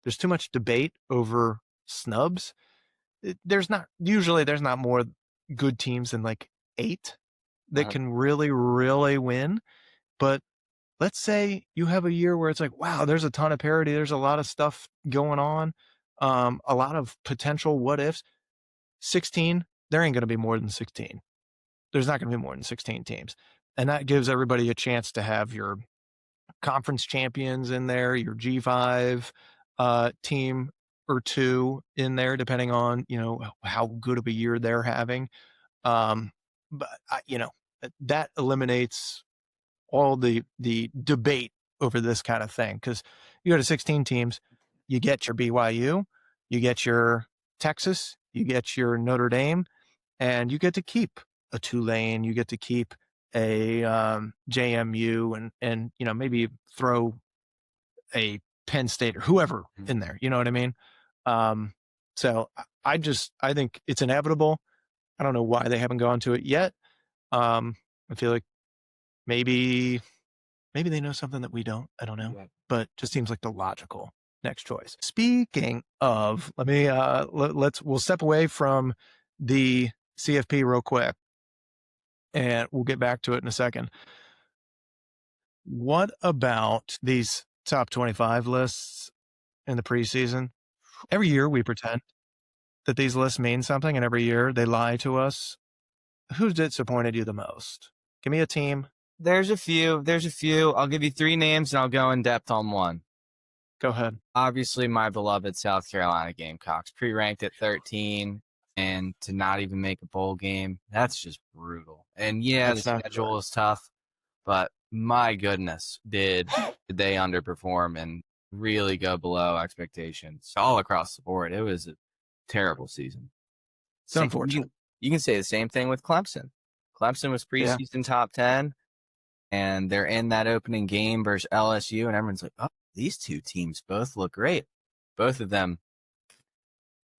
there's too much debate over snubs. There's not more good teams than like 8 that can really, really win. But let's say you have a year where it's like, wow, there's a ton of parity. There's a lot of stuff going on. A lot of potential what ifs. 16, there ain't going to be more than 16. There's not going to be more than 16 teams. And that gives everybody a chance to have your conference champions in there, your G5 team or two in there, depending on, how good of a year they're having. But that eliminates all the debate over this kind of thing, because you go to 16 teams, you get your BYU, you get your Texas, you get your Notre Dame, and you get to keep a Tulane, you get to keep a JMU, and maybe throw a Penn State or whoever in there. You know what I mean? So I think it's inevitable. I don't know why they haven't gone to it yet. I feel like maybe they know something that we don't. I don't know, but just seems like the logical next choice. Speaking of, let me we'll step away from the CFP real quick, and we'll get back to it in a second. What about these top 25 lists in the preseason? Every year we pretend that these lists mean something, and every year they lie to us. Who's disappointed you the most? Give me a team. There's a few. I'll give you 3 names and I'll go in depth on one. Go ahead. Obviously, my beloved South Carolina Gamecocks, pre-ranked at 13, and to not even make a bowl game, that's just brutal. And yeah, the schedule is tough, but my goodness, did they underperform and really go below expectations all across the board. It was a terrible season. It's unfortunate. You can say the same thing with Clemson. Clemson was preseason top 10, and they're in that opening game versus LSU, and everyone's like, oh, these two teams both look great. Both of them,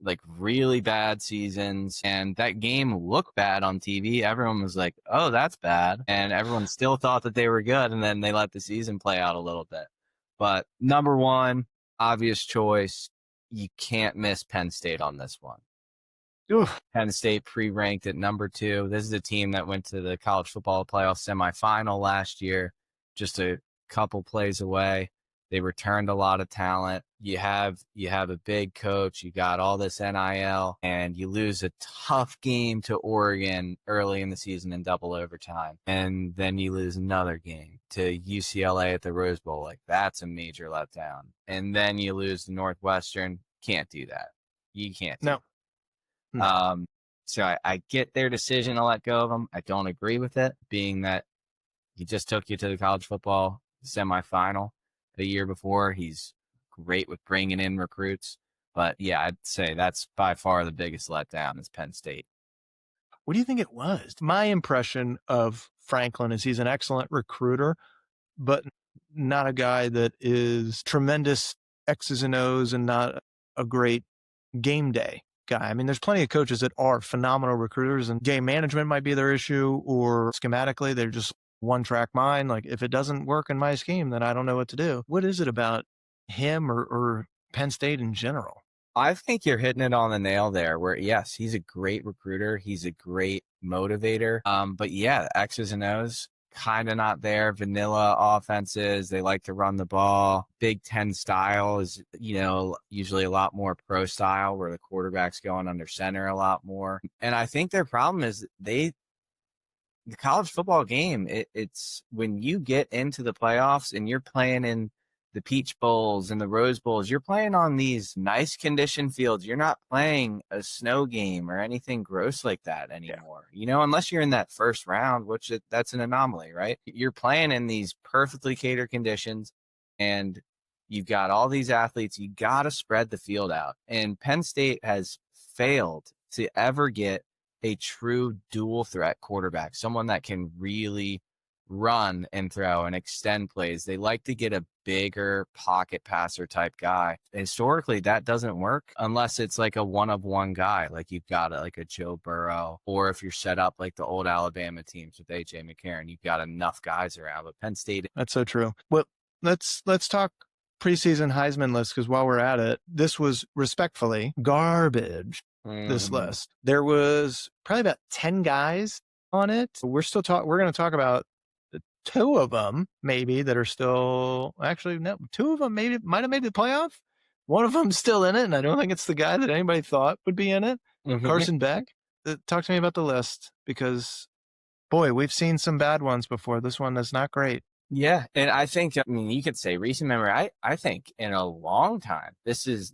like, really bad seasons, and that game looked bad on TV. Everyone was like, oh, that's bad, and everyone still thought that they were good, and then they let the season play out a little bit. But number one, obvious choice, you can't miss Penn State on this one. Oof. Penn State pre-ranked at number 2. This is a team that went to the college football playoff semifinal last year, just a couple plays away. They returned a lot of talent. You have a big coach. You got all this NIL, and you lose a tough game to Oregon early in the season in double overtime, and then you lose another game to UCLA at the Rose Bowl. Like, that's a major letdown. And then you lose to Northwestern. Can't do that. You can't. No. So I get their decision to let go of him. I don't agree with it, being that he just took you to the college football semifinal the year before. He's great with bringing in recruits. But yeah, I'd say that's by far the biggest letdown is Penn State. What do you think it was? My impression of Franklin is he's an excellent recruiter, but not a guy that is tremendous X's and O's and not a great game day guy. I mean, there's plenty of coaches that are phenomenal recruiters, and game management might be their issue, or schematically they're just one-track mind. Like, if it doesn't work in my scheme, then I don't know what to do. What is it about him or Penn State in general? I think you're hitting it on the nail there, where yes, he's a great recruiter. He's a great motivator. But yeah, X's and O's kind of not there. Vanilla offenses. They like to run the ball. Big Ten style is, usually a lot more pro style, where the quarterback's going under center a lot more. And I think their problem is the college football game. It's when you get into the playoffs and you're playing in the Peach Bowls and the Rose Bowls, you're playing on these nice condition fields. You're not playing a snow game or anything gross like that anymore. You know, unless you're in that first round, which that's an anomaly, right? You're playing in these perfectly catered conditions, and you've got all these athletes. You got to spread the field out. And Penn State has failed to ever get a true dual threat quarterback, someone that can really run and throw and extend plays. They like to get a bigger pocket passer type guy. Historically, that doesn't work unless it's like a one-of-one guy, like you've got like a Joe Burrow, or if you're set up like the old Alabama teams with A.J. McCarron, you've got enough guys around. But Penn State... That's so true. Well, let's talk preseason Heisman list, because while we're at it, this was respectfully garbage. This list. There was probably about 10 guys on it. We're going to talk about two of them maybe that are still, actually no, two of them maybe might have made the playoff. One of them's still in it, and I don't think it's the guy that anybody thought would be in it. Carson Beck. Talk to me about the list, because boy, we've seen some bad ones before. This one is not great. Yeah, and I think, I mean, you could say recent memory. I think in a long time, this is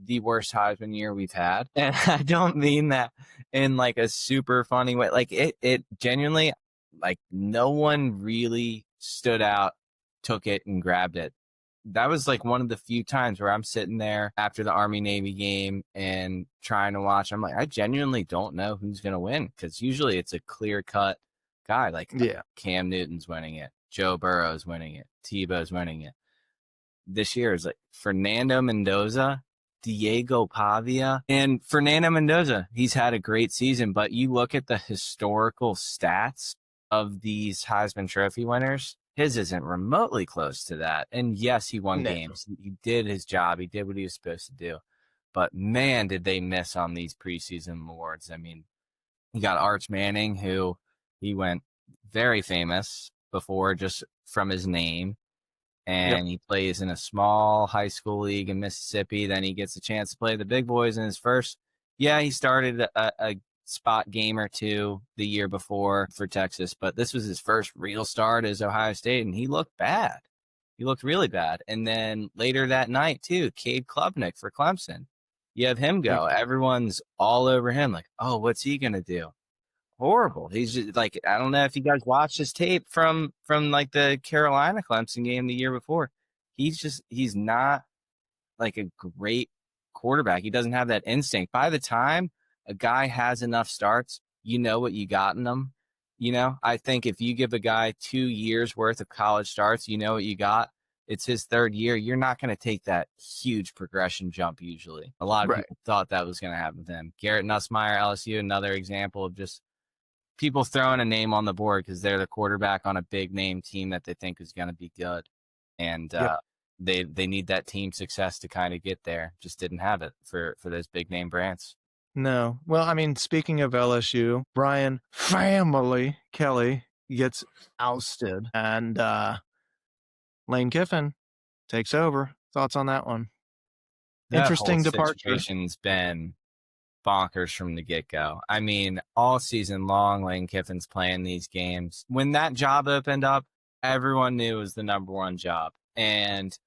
the worst Heisman year we've had, and I don't mean that in like a super funny way. Like it genuinely, like no one really stood out, took it, and grabbed it. That was like one of the few times where I'm sitting there after the Army-Navy game and trying to watch. I'm like, I genuinely don't know who's going to win, because usually it's a clear-cut guy. Like Cam Newton's winning it. Joe Burrow's winning it. Tebow's winning it. This year is like Fernando Mendoza, Diego Pavia. And Fernando Mendoza, he's had a great season, but you look at the historical stats of these Heisman Trophy winners, his isn't remotely close to that. And yes, he won games. He did his job. He did what he was supposed to do. But man, did they miss on these preseason awards. I mean, you got Arch Manning, who he went very famous before just from his name, and he plays in a small high school league in Mississippi. Then he gets a chance to play the big boys in his first. Yeah, he started a spot game or two the year before for Texas, but this was his first real start as Ohio State, and he looked bad. He looked really bad. And then later that night too, Cade Klubnik for Clemson. You have him go. Everyone's all over him, like, oh, what's he gonna do? Horrible. He's just like, I don't know if you guys watched his tape from like the Carolina Clemson game the year before. He's not like a great quarterback. He doesn't have that instinct. By the time a guy has enough starts, you know what you got in him. You know, I think if you give a guy 2 years worth of college starts, you know what you got. It's his third year. You're not going to take that huge progression jump usually. A lot of people thought that was going to happen with him. Garrett Nussmeier, LSU, another example of just people throwing a name on the board because they're the quarterback on a big name team that they think is going to be good. And they need that team success to kind of get there. Just didn't have it for those big name brands. No. Well, I mean, speaking of LSU, Brian Family Kelly gets ousted, and Lane Kiffin takes over. Thoughts on that one? Interesting departure. Situation's been bonkers from the get-go. I mean, all season long, Lane Kiffin's playing these games. When that job opened up, everyone knew it was the number one job. And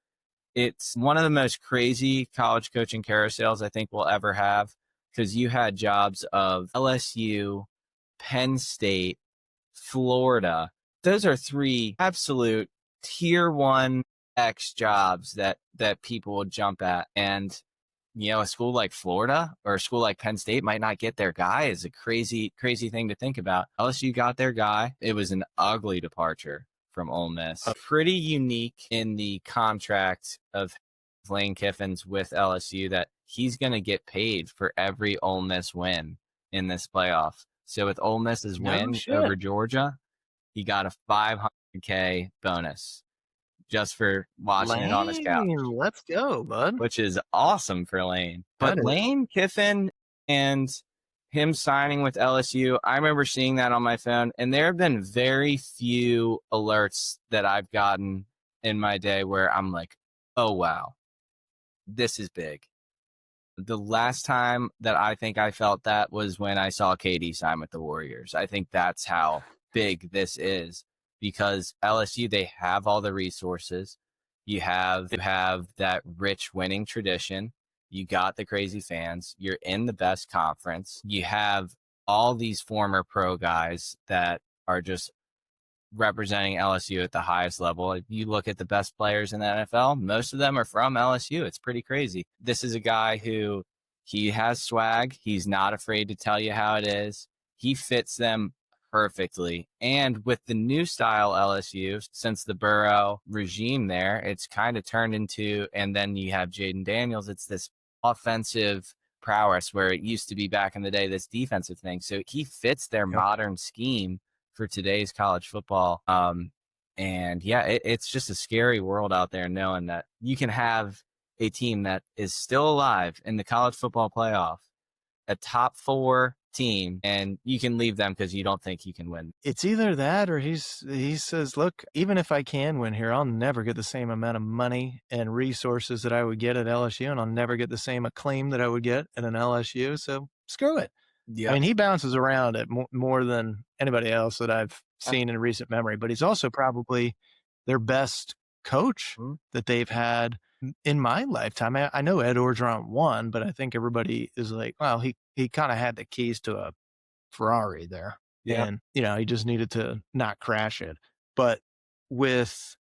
it's one of the most crazy college coaching carousels I think we'll ever have, because you had jobs of LSU, Penn State, Florida. Those are three absolute tier 1 X jobs that people would jump at. And you know, a school like Florida or a school like Penn State might not get their guy is a crazy, crazy thing to think about. LSU got their guy. It was an ugly departure from Ole Miss. Pretty unique in the contract of Lane Kiffin's with LSU that he's going to get paid for every Ole Miss win in this playoff. So with Ole Miss's win over Georgia, he got a $500K bonus just for watching it on his couch. Let's go, bud. Which is awesome for Lane. But Lane Kiffin and him signing with LSU, I remember seeing that on my phone, and there have been very few alerts that I've gotten in my day where I'm like, oh, wow, this is big. The last time that I think I felt that was when I saw KD sign with the Warriors. I think that's how big this is, because LSU, they have all the resources. You have that rich winning tradition. You got the crazy fans. You're in the best conference. You have all these former pro guys that are just representing LSU at the highest level. If you look at the best players in the NFL, most of them are from LSU. It's pretty crazy. This is a guy who he has swag. He's not afraid to tell you how it is. He fits them perfectly. And with the new style LSU, since the Burrow regime there, it's kind of turned into, and then you have Jaden Daniels, it's this offensive prowess where it used to be back in the day, this defensive thing. So he fits their modern scheme for today's college football. And yeah, it's just a scary world out there knowing that you can have a team that is still alive in the college football playoff, a top 4 team, and you can leave them because you don't think you can win. It's either that or he says, look, even if I can win here, I'll never get the same amount of money and resources that I would get at LSU, and I'll never get the same acclaim that I would get at an LSU. So screw it. Yeah. I mean, he bounces around it more than anybody else that I've seen in recent memory, but he's also probably their best coach that they've had in my lifetime. I know Ed Orgeron won, but I think everybody is like, well, he kind of had the keys to a Ferrari there. Yeah. And, he just needed to not crash it. But with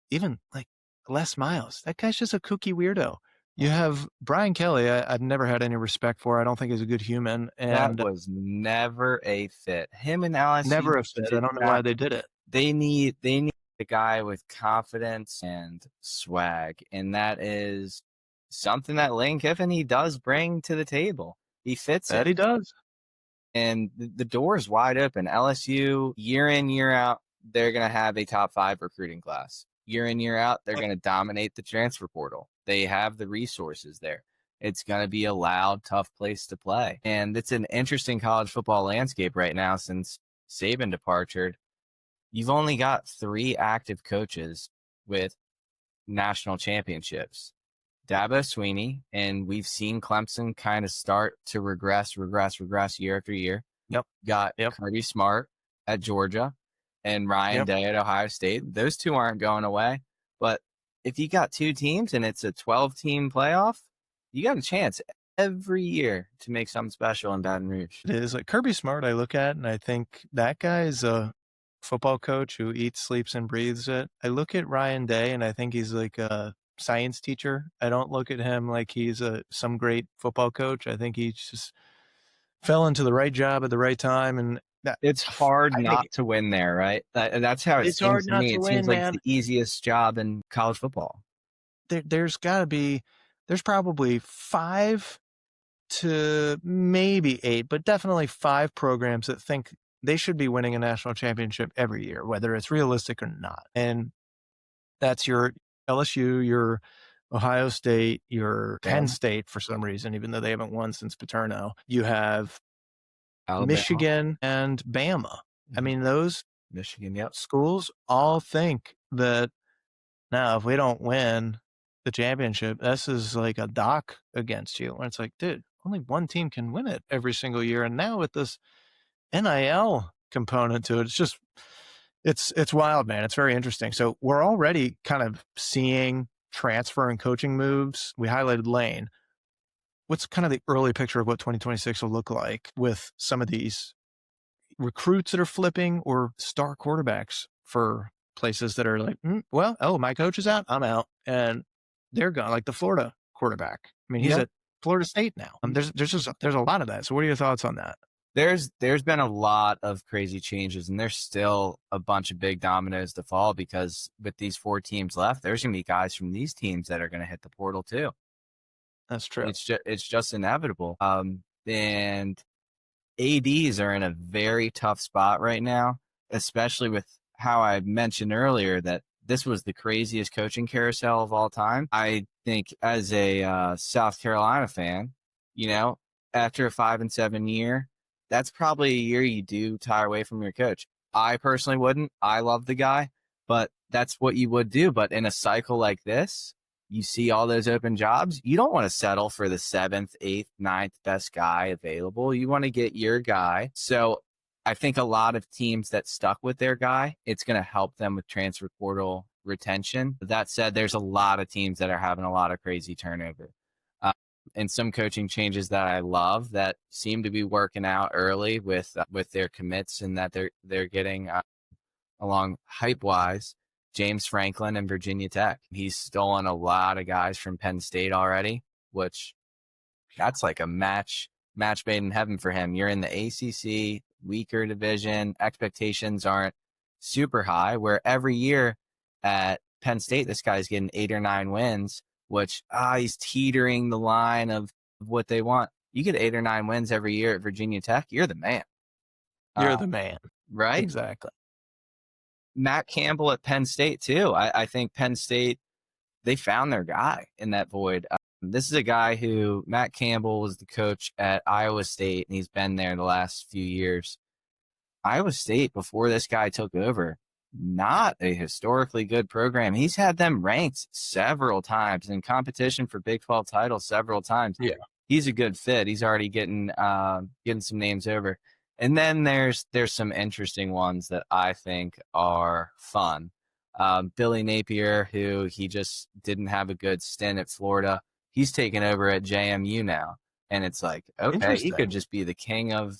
even like Les Miles, that guy's just a kooky weirdo. You have Brian Kelly. I've never had any respect for. I don't think he's a good human. And that was never a fit. Him and LSU. Never a fit. I don't know why they did it. They need a guy with confidence and swag. And that is something that Lane Kiffin, he does bring to the table. He fits it. That he does. And the door is wide open. LSU, year in, year out, they're going to have a top 5 recruiting class. Year in, year out, they're going to dominate the transfer portal. They have the resources there. It's going to be a loud, tough place to play. And it's an interesting college football landscape right now since Saban departed. You've only got 3 active coaches with national championships. Dabo Swinney, and we've seen Clemson kind of start to regress year after year. Yep. Got Kirby Smart at Georgia and Ryan Day at Ohio State. Those 2 aren't going away. But if you got 2 teams and it's a 12-team playoff, you got a chance every year to make something special in Baton Rouge. It is. Like Kirby Smart, I look at, and I think that guy is a football coach who eats, sleeps, and breathes it. I look at Ryan Day, and I think he's like a science teacher. I don't look at him like he's some great football coach. I think he just fell into the right job at the right time, and it's hard not to win there, right? That's how it seems to me. It seems like it's the easiest job in college football. There's probably 5 to maybe 8, but definitely 5 programs that think they should be winning a national championship every year, whether it's realistic or not. And that's your LSU, your Ohio State, your Penn State for some reason, even though they haven't won since Paterno. You have Alabama, Michigan, and Bama. I mean, those schools all think that now if we don't win the championship, this is like a dock against you. And it's like, dude, only one team can win it every single year. And now with this NIL component to it, it's just it's wild, man. It's very interesting. So we're already kind of seeing transfer and coaching moves. We highlighted Lane. What's kind of the early picture of what 2026 will look like with some of these recruits that are flipping or star quarterbacks for places that are like, my coach is out, I'm out. And they're gone, like the Florida quarterback. I mean, he's at Florida State now. There's a lot of that. So what are your thoughts on that? There's been a lot of crazy changes, and there's still a bunch of big dominoes to fall because with these 4 teams left, there's going to be guys from these teams that are going to hit the portal too. That's true. It's just inevitable. And ADs are in a very tough spot right now, especially with how I mentioned earlier that this was the craziest coaching carousel of all time. I think as a South Carolina fan, after a 5-7 year, that's probably a year you do tire away from your coach. I personally wouldn't. I love the guy, but that's what you would do. But in a cycle like this, you see all those open jobs. You don't want to settle for the 7th, 8th, 9th best guy available. You want to get your guy. So I think a lot of teams that stuck with their guy, it's going to help them with transfer portal retention. That said, there's a lot of teams that are having a lot of crazy turnover. And some coaching changes that I love that seem to be working out early with their commits and that they're getting along hype wise. James Franklin and Virginia Tech. He's stolen a lot of guys from Penn State already, which that's like a match made in heaven for him. You're in the ACC, weaker division. Expectations aren't super high, where every year at Penn State, this guy's getting 8 or 9 wins, which he's teetering the line of what they want. You get 8 or 9 wins every year at Virginia Tech, you're the man. You're the man. Right? Exactly. Matt Campbell at Penn State, too. I think Penn State, they found their guy in that void. This is a guy who, Matt Campbell was the coach at Iowa State, and he's been there the last few years. Iowa State, before this guy took over, not a historically good program. He's had them ranked several times in competition for Big 12 titles several times. Yeah. He's a good fit. He's already getting some names over. And then there's some interesting ones that I think are fun. Billy Napier, who he just didn't have a good stint at Florida. He's taken over at JMU now. And it's like, okay, he could just be the king of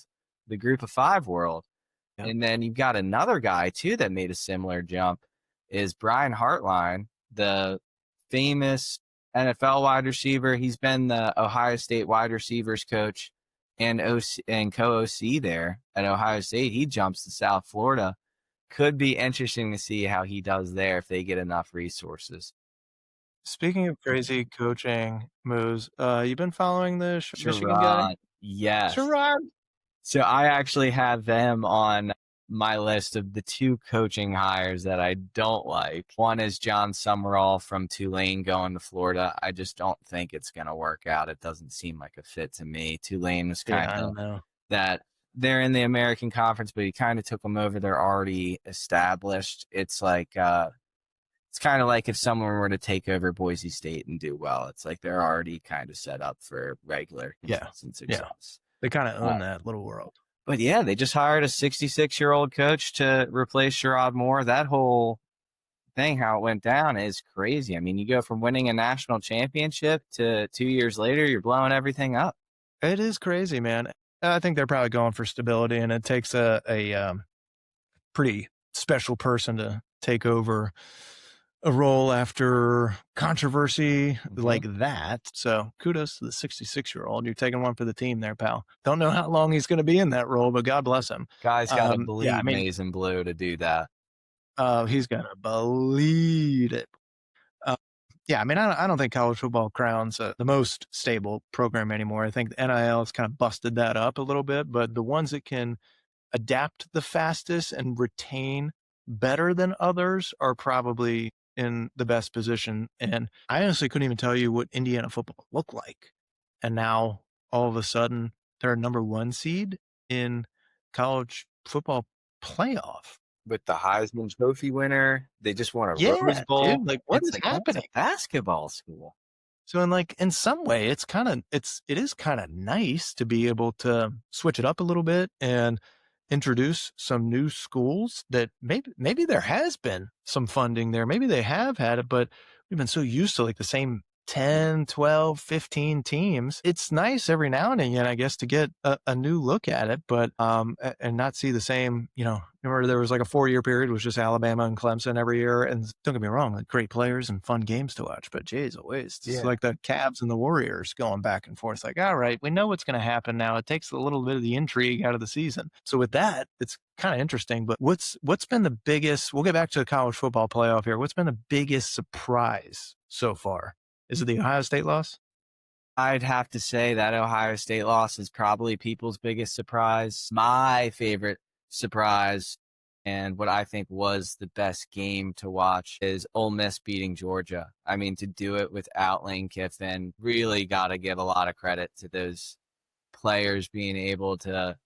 the group of 5 world. Yep. And then you've got another guy, too, that made a similar jump, is Brian Hartline, the famous NFL wide receiver. He's been the Ohio State wide receivers coach and co-OC there at Ohio State. He jumps to South Florida. Could be interesting to see how he does there if they get enough resources. Speaking of crazy coaching moves, you've been following the Michigan guy? Yes. Sherrod. So I actually have them on my list of the 2 coaching hires that I don't like. One is John Summerall from Tulane going to Florida. I just don't think it's going to work out. It doesn't seem like a fit to me. Tulane was kind of that they're in the American Conference, but he kind of took them over. They're already established. It's like it's kind of like if someone were to take over Boise State and do well. It's like they're already kind of set up for regular consistent success. Yeah. They kind of own that little world. But yeah, they just hired a 66-year-old coach to replace Sherrod Moore. That whole thing, how it went down, is crazy. I mean, you go from winning a national championship to 2 years later, you're blowing everything up. It is crazy, man. I think they're probably going for stability, and it takes a pretty special person to take over a role after controversy like that. So kudos to the 66-year-old. You're taking one for the team there, pal. Don't know how long he's going to be in that role, but God bless him. Guy's got to bleed maize and blue to do that. He's going to bleed it. I don't think college football crowns the most stable program anymore. I think the NIL has kind of busted that up a little bit, but the ones that can adapt the fastest and retain better than others are probably in the best position. And I honestly couldn't even tell you what Indiana football looked like. And now all of a sudden they're a number 1 seed in college football playoff. With the Heisman Trophy winner, they just won a Rose Bowl. Dude, like what is happening? Basketball school. So in some way, it is kind of nice to be able to switch it up a little bit and introduce some new schools that maybe there has been some funding there. Maybe they have had it, but we've been so used to like the same 10, 12, 15 teams. It's nice every now and again, I guess, to get a new look at it, but and not see the same, remember there was like a 4-year period, it was just Alabama and Clemson every year. And don't get me wrong, like great players and fun games to watch, but geez, always it's like the Cavs and the Warriors going back and forth. Like, all right, we know what's going to happen now. It takes a little bit of the intrigue out of the season. So with that, it's kind of interesting, but what's been the biggest, we'll get back to the college football playoff here. What's been the biggest surprise so far? Is it the Ohio State loss? I'd have to say that Ohio State loss is probably people's biggest surprise. My favorite surprise, and what I think was the best game to watch, is Ole Miss beating Georgia. I mean, to do it without Lane Kiffin, really got to give a lot of credit to those players being able to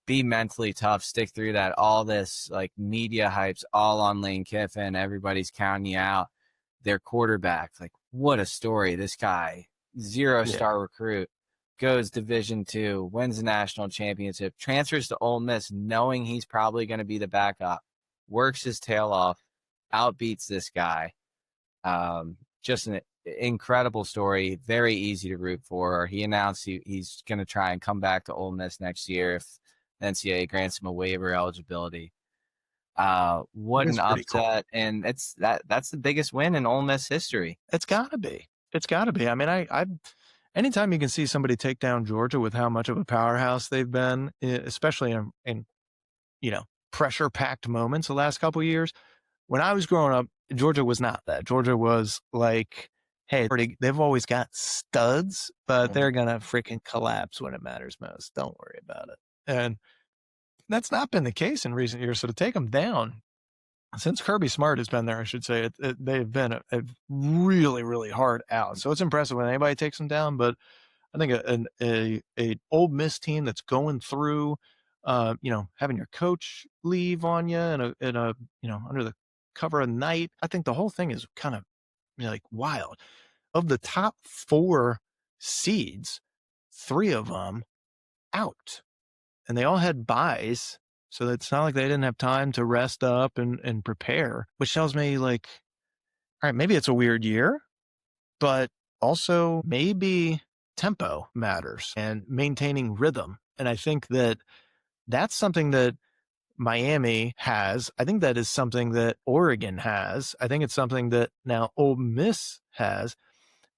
be mentally tough, stick through that. All this like media hype's all on Lane Kiffin. Everybody's counting you out. Their quarterback, like, what a story. This guy, 0-star recruit, goes Division II, wins the national championship, transfers to Ole Miss knowing he's probably going to be the backup, works his tail off. outbeats this guy. Just an incredible story, very easy to root for. He announced he's going to try and come back to Ole Miss next year if NCAA grants him a waiver eligibility. What an upset. Cool. And that's the biggest win in Ole Miss history. It's gotta be. I mean, I anytime you can see somebody take down Georgia with how much of a powerhouse they've been, especially in pressure packed moments the last couple of years. When I was growing up, Georgia was not that. Georgia was like, hey, they've always got studs, but they're going to freaking collapse when it matters most. Don't worry about it. And that's not been the case in recent years. So to take them down, since Kirby Smart has been there, I should say, they've been a really, really hard out. So it's impressive when anybody takes them down. But I think a Ole Miss team that's going through, having your coach leave on you in a under the cover of night, I think the whole thing is kind of like wild. Of the top 4 seeds, 3 of them out, and they all had buys. So it's not like they didn't have time to rest up and prepare, which tells me like, all right, maybe it's a weird year, but also maybe tempo matters and maintaining rhythm. And I think that's something that Miami has. I think that is something that Oregon has. I think it's something that now Ole Miss has.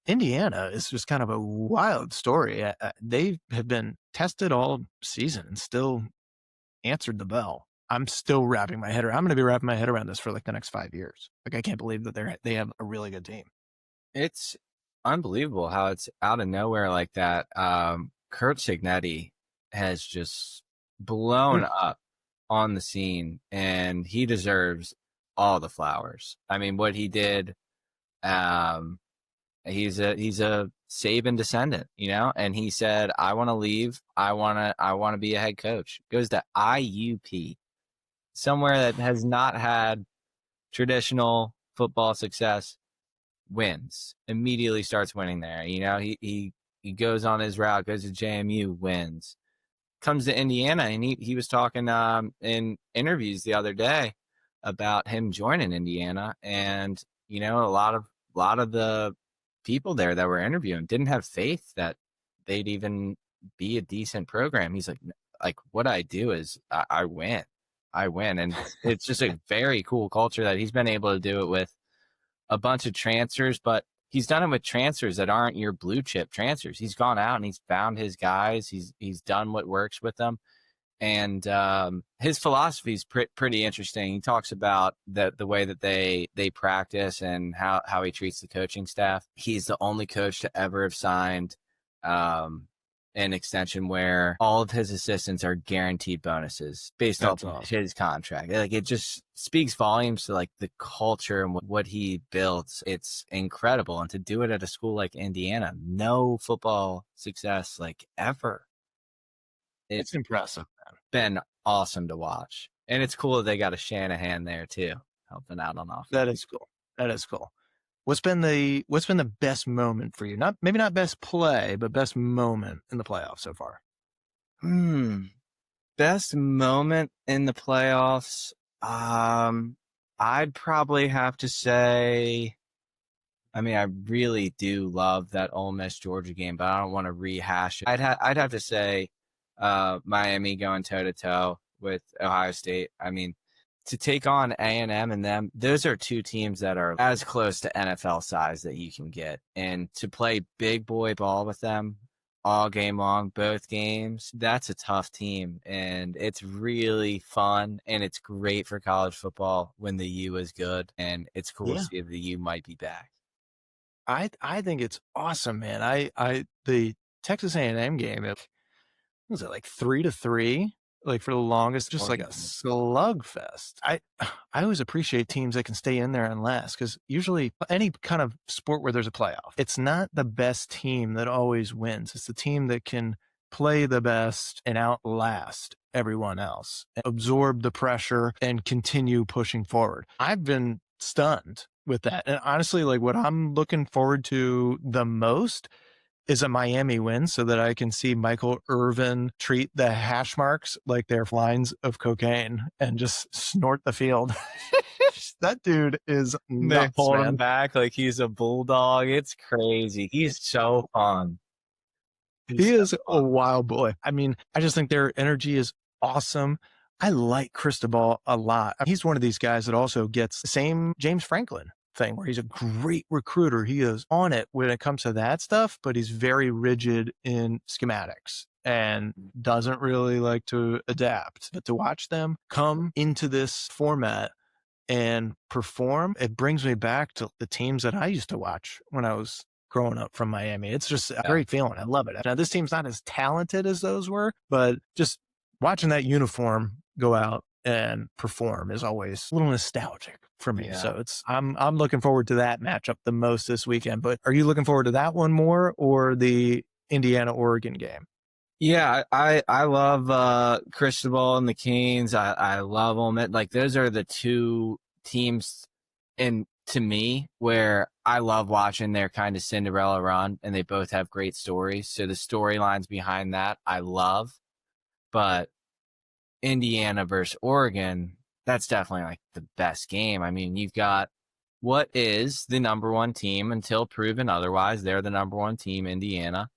Indiana is just kind of a wild story. They have been tested all season and still answered the bell. I'm still wrapping my head around. I'm going to be wrapping my head around this for like the next 5 years. Like, I can't believe that they have a really good team. It's unbelievable how it's out of nowhere like that. Kurt Cignetti has just blown up on the scene, and he deserves all the flowers. I mean, what he did, he's a Saban descendant, and he said, I want to leave. I want to be a head coach. Goes to IUP, somewhere that has not had traditional football success, wins, immediately starts winning there. He goes on his route, goes to JMU, wins. Comes to Indiana, and he was talking in interviews the other day about him joining Indiana, and a lot of the people there that were interviewing didn't have faith that they'd even be a decent program. He's like what I do is I win, and it's just a very cool culture that he's been able to do it with a bunch of transfers, but he's done it with transfers that aren't your blue chip transfers. He's gone out and he's found his guys. He's done what works with them. And his philosophy is pretty interesting. He talks about the way that they practice and how he treats the coaching staff. He's the only coach to ever have signed an extension where all of his assistants are guaranteed bonuses based off his contract. Like, it just speaks volumes to like the culture and what he builds. It's incredible. And to do it at a school like Indiana, no football success like ever. It's impressive, man. Been awesome to watch. And it's cool that they got a Shanahan there too, helping out on offense. That is cool. What's been the best moment for you? Maybe not best play, but best moment in the playoffs so far. Best moment in the playoffs. I'd probably have to say, I mean, I really do love that Ole Miss Georgia game, but I don't want to rehash it. I'd have to say Miami going toe to toe with Ohio State. I mean, to take on A&M and them, those are 2 teams that are as close to NFL size that you can get. And to play big boy ball with them all game long, both games, that's a tough team. And it's really fun, and it's great for college football when the U is good. And it's cool to see if the U might be back. I think it's awesome, man. The Texas A&M game, was it like 3-3? Like for the longest, just like a slugfest. I always appreciate teams that can stay in there and last, because usually any kind of sport where there's a playoff, it's not the best team that always wins. It's the team that can play the best and outlast everyone else, and absorb the pressure and continue pushing forward. I've been stunned with that. And honestly, like, what I'm looking forward to the most is a Miami win, so that I can see Michael Irvin treat the hash marks like they're lines of cocaine and just snort the field. gosh, that dude is They nuts, hold him man. back like he's a bulldog. It's crazy. He's so fun. He He's so is a fun. wild boy. I mean, I just think their energy is awesome. I like Cristobal a lot. He's one of these guys that also gets the same James Franklin thing where he's a great recruiter. He is on it when it comes to that stuff, but he's very rigid in schematics and doesn't really like to adapt. But to watch them come into this format and perform, it brings me back to the teams that I used to watch when I was growing up from Miami. It's just a great feeling. I love it. Now, this team's not as talented as those were, but just watching that uniform go out and perform is always a little nostalgic for me. Yeah. So I'm looking forward to that matchup the most this weekend. But are you looking forward to that one more or the Indiana-Oregon game? Yeah, I love Cristobal and the Canes. I love them. Like those are the two teams, and to me, where I love watching their kind of Cinderella run, and they both have great stories. So the storylines behind that I love, but Indiana versus Oregon, that's definitely like the best game. I mean, you've got what is the number one team until proven otherwise. They're the number one team, Indiana.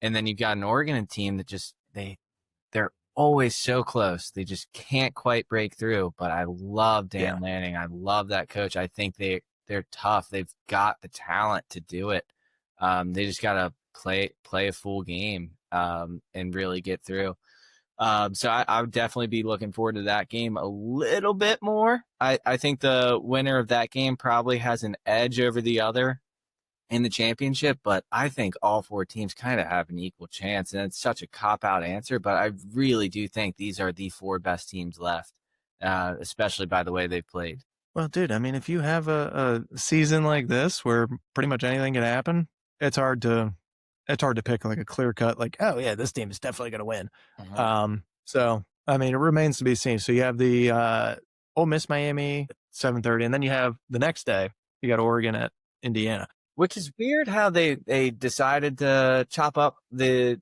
And then you've got an Oregon team that just they're always so close. They just can't quite break through. But I love Dan Lanning. I love that coach. I think they're tough. They've got the talent to do it. They just gotta play a full game and really get through. So I would definitely be looking forward to that game a little bit more. I think the winner of that game probably has an edge over the other in the championship, but I think all four teams kind of have an equal chance, and it's such a cop-out answer, but I really do think these are the four best teams left, especially by the way they've played. Well, dude, I mean, if you have a season like this where pretty much anything can happen, it's hard to pick like a clear cut, like, oh yeah, this team is definitely going to win. Mm-hmm. So, I mean, it remains to be seen. So you have the Ole Miss Miami at 7:30, and then you have the next day, you got Oregon at Indiana. Which is weird how they decided to chop up the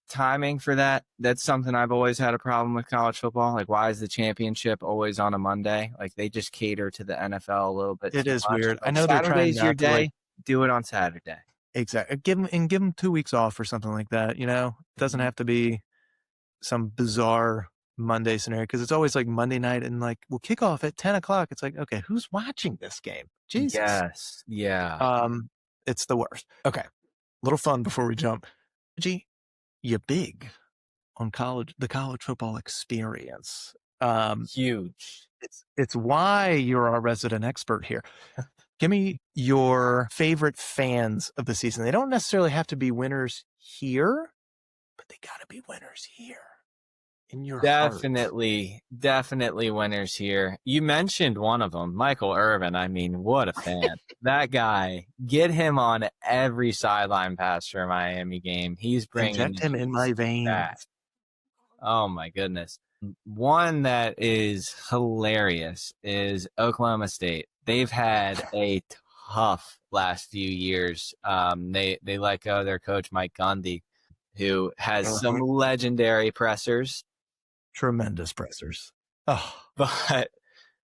timing for that. That's something I've always had a problem with college football. Like, why is the championship always on a Monday? Like, they just cater to the NFL a little bit. It is weird. Like, I know they're trying Saturday's your not to, day. Do it on Saturday. Exactly. Give them 2 weeks off or something like that. You know, it doesn't have to be some bizarre Monday scenario because it's always like Monday night and like we'll kick off at 10 o'clock. It's like, okay, who's watching this game? Jesus. Yes. Yeah. It's the worst. Okay. Little fun before we jump. Reggie, you big on the college football experience. Huge. It's why you're our resident expert here. Give me your favorite fans of the season. They don't necessarily have to be winners here, but they got to be winners here in your heart. Definitely winners here. You mentioned one of them, Michael Irvin. I mean, what a fan. That guy, get him on every sideline pass for a Miami game. He's bringing Inject him in my veins. back. Oh, my goodness. One that is hilarious is Oklahoma State. They've had a tough last few years. They let go of their coach, Mike Gundy, who has some legendary pressers. Tremendous pressers. Oh, But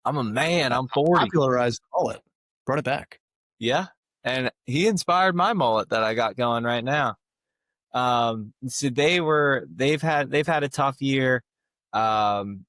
I'm a man. I'm 40. Popularized mullet. Brought it back. Yeah. And he inspired my mullet that I got going right now. So they've had a tough year. And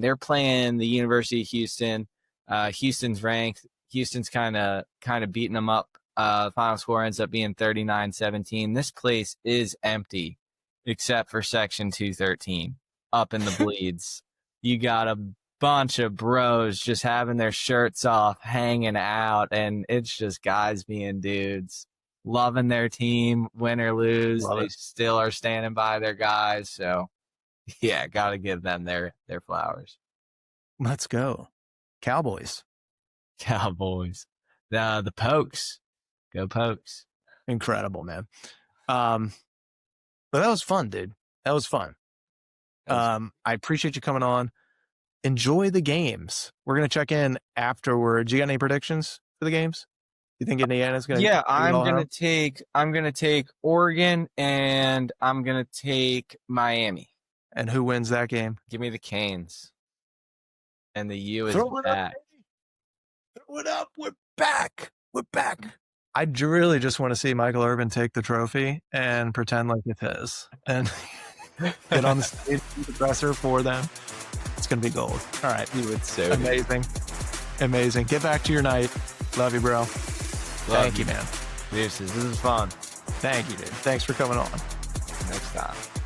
they're playing the University of Houston. Houston's ranked. Houston's kind of beating them up. Final score ends up being 39-17. This place is empty except for section 213 up in the bleeds. You got a bunch of bros just having their shirts off, hanging out, and it's just guys being dudes, loving their team, win or lose. They still are standing by their guys. So yeah, got to give them their flowers. Let's go. Cowboys. The Pokes. Go Pokes. Incredible, man. But that was fun, dude. That was fun. I appreciate you coming on. Enjoy the games. We're going to check in afterwards. You got any predictions for the games? You think Indiana's going to? Yeah, I'm going to take Oregon and I'm going to take Miami. And who wins that game? Give me the Canes. And the U is Throw it back. up. What up? We're back. We're back. I really just want to see Michael Irvin take the trophy and pretend like it's his and get on the stage with the presser for them. It's going to be gold. All right. He would so Amazing. Amazing. Get back to your night. Love you, bro. Thank you, man. Deuces. This is fun. Thank you, dude. Thanks for coming on. Next time.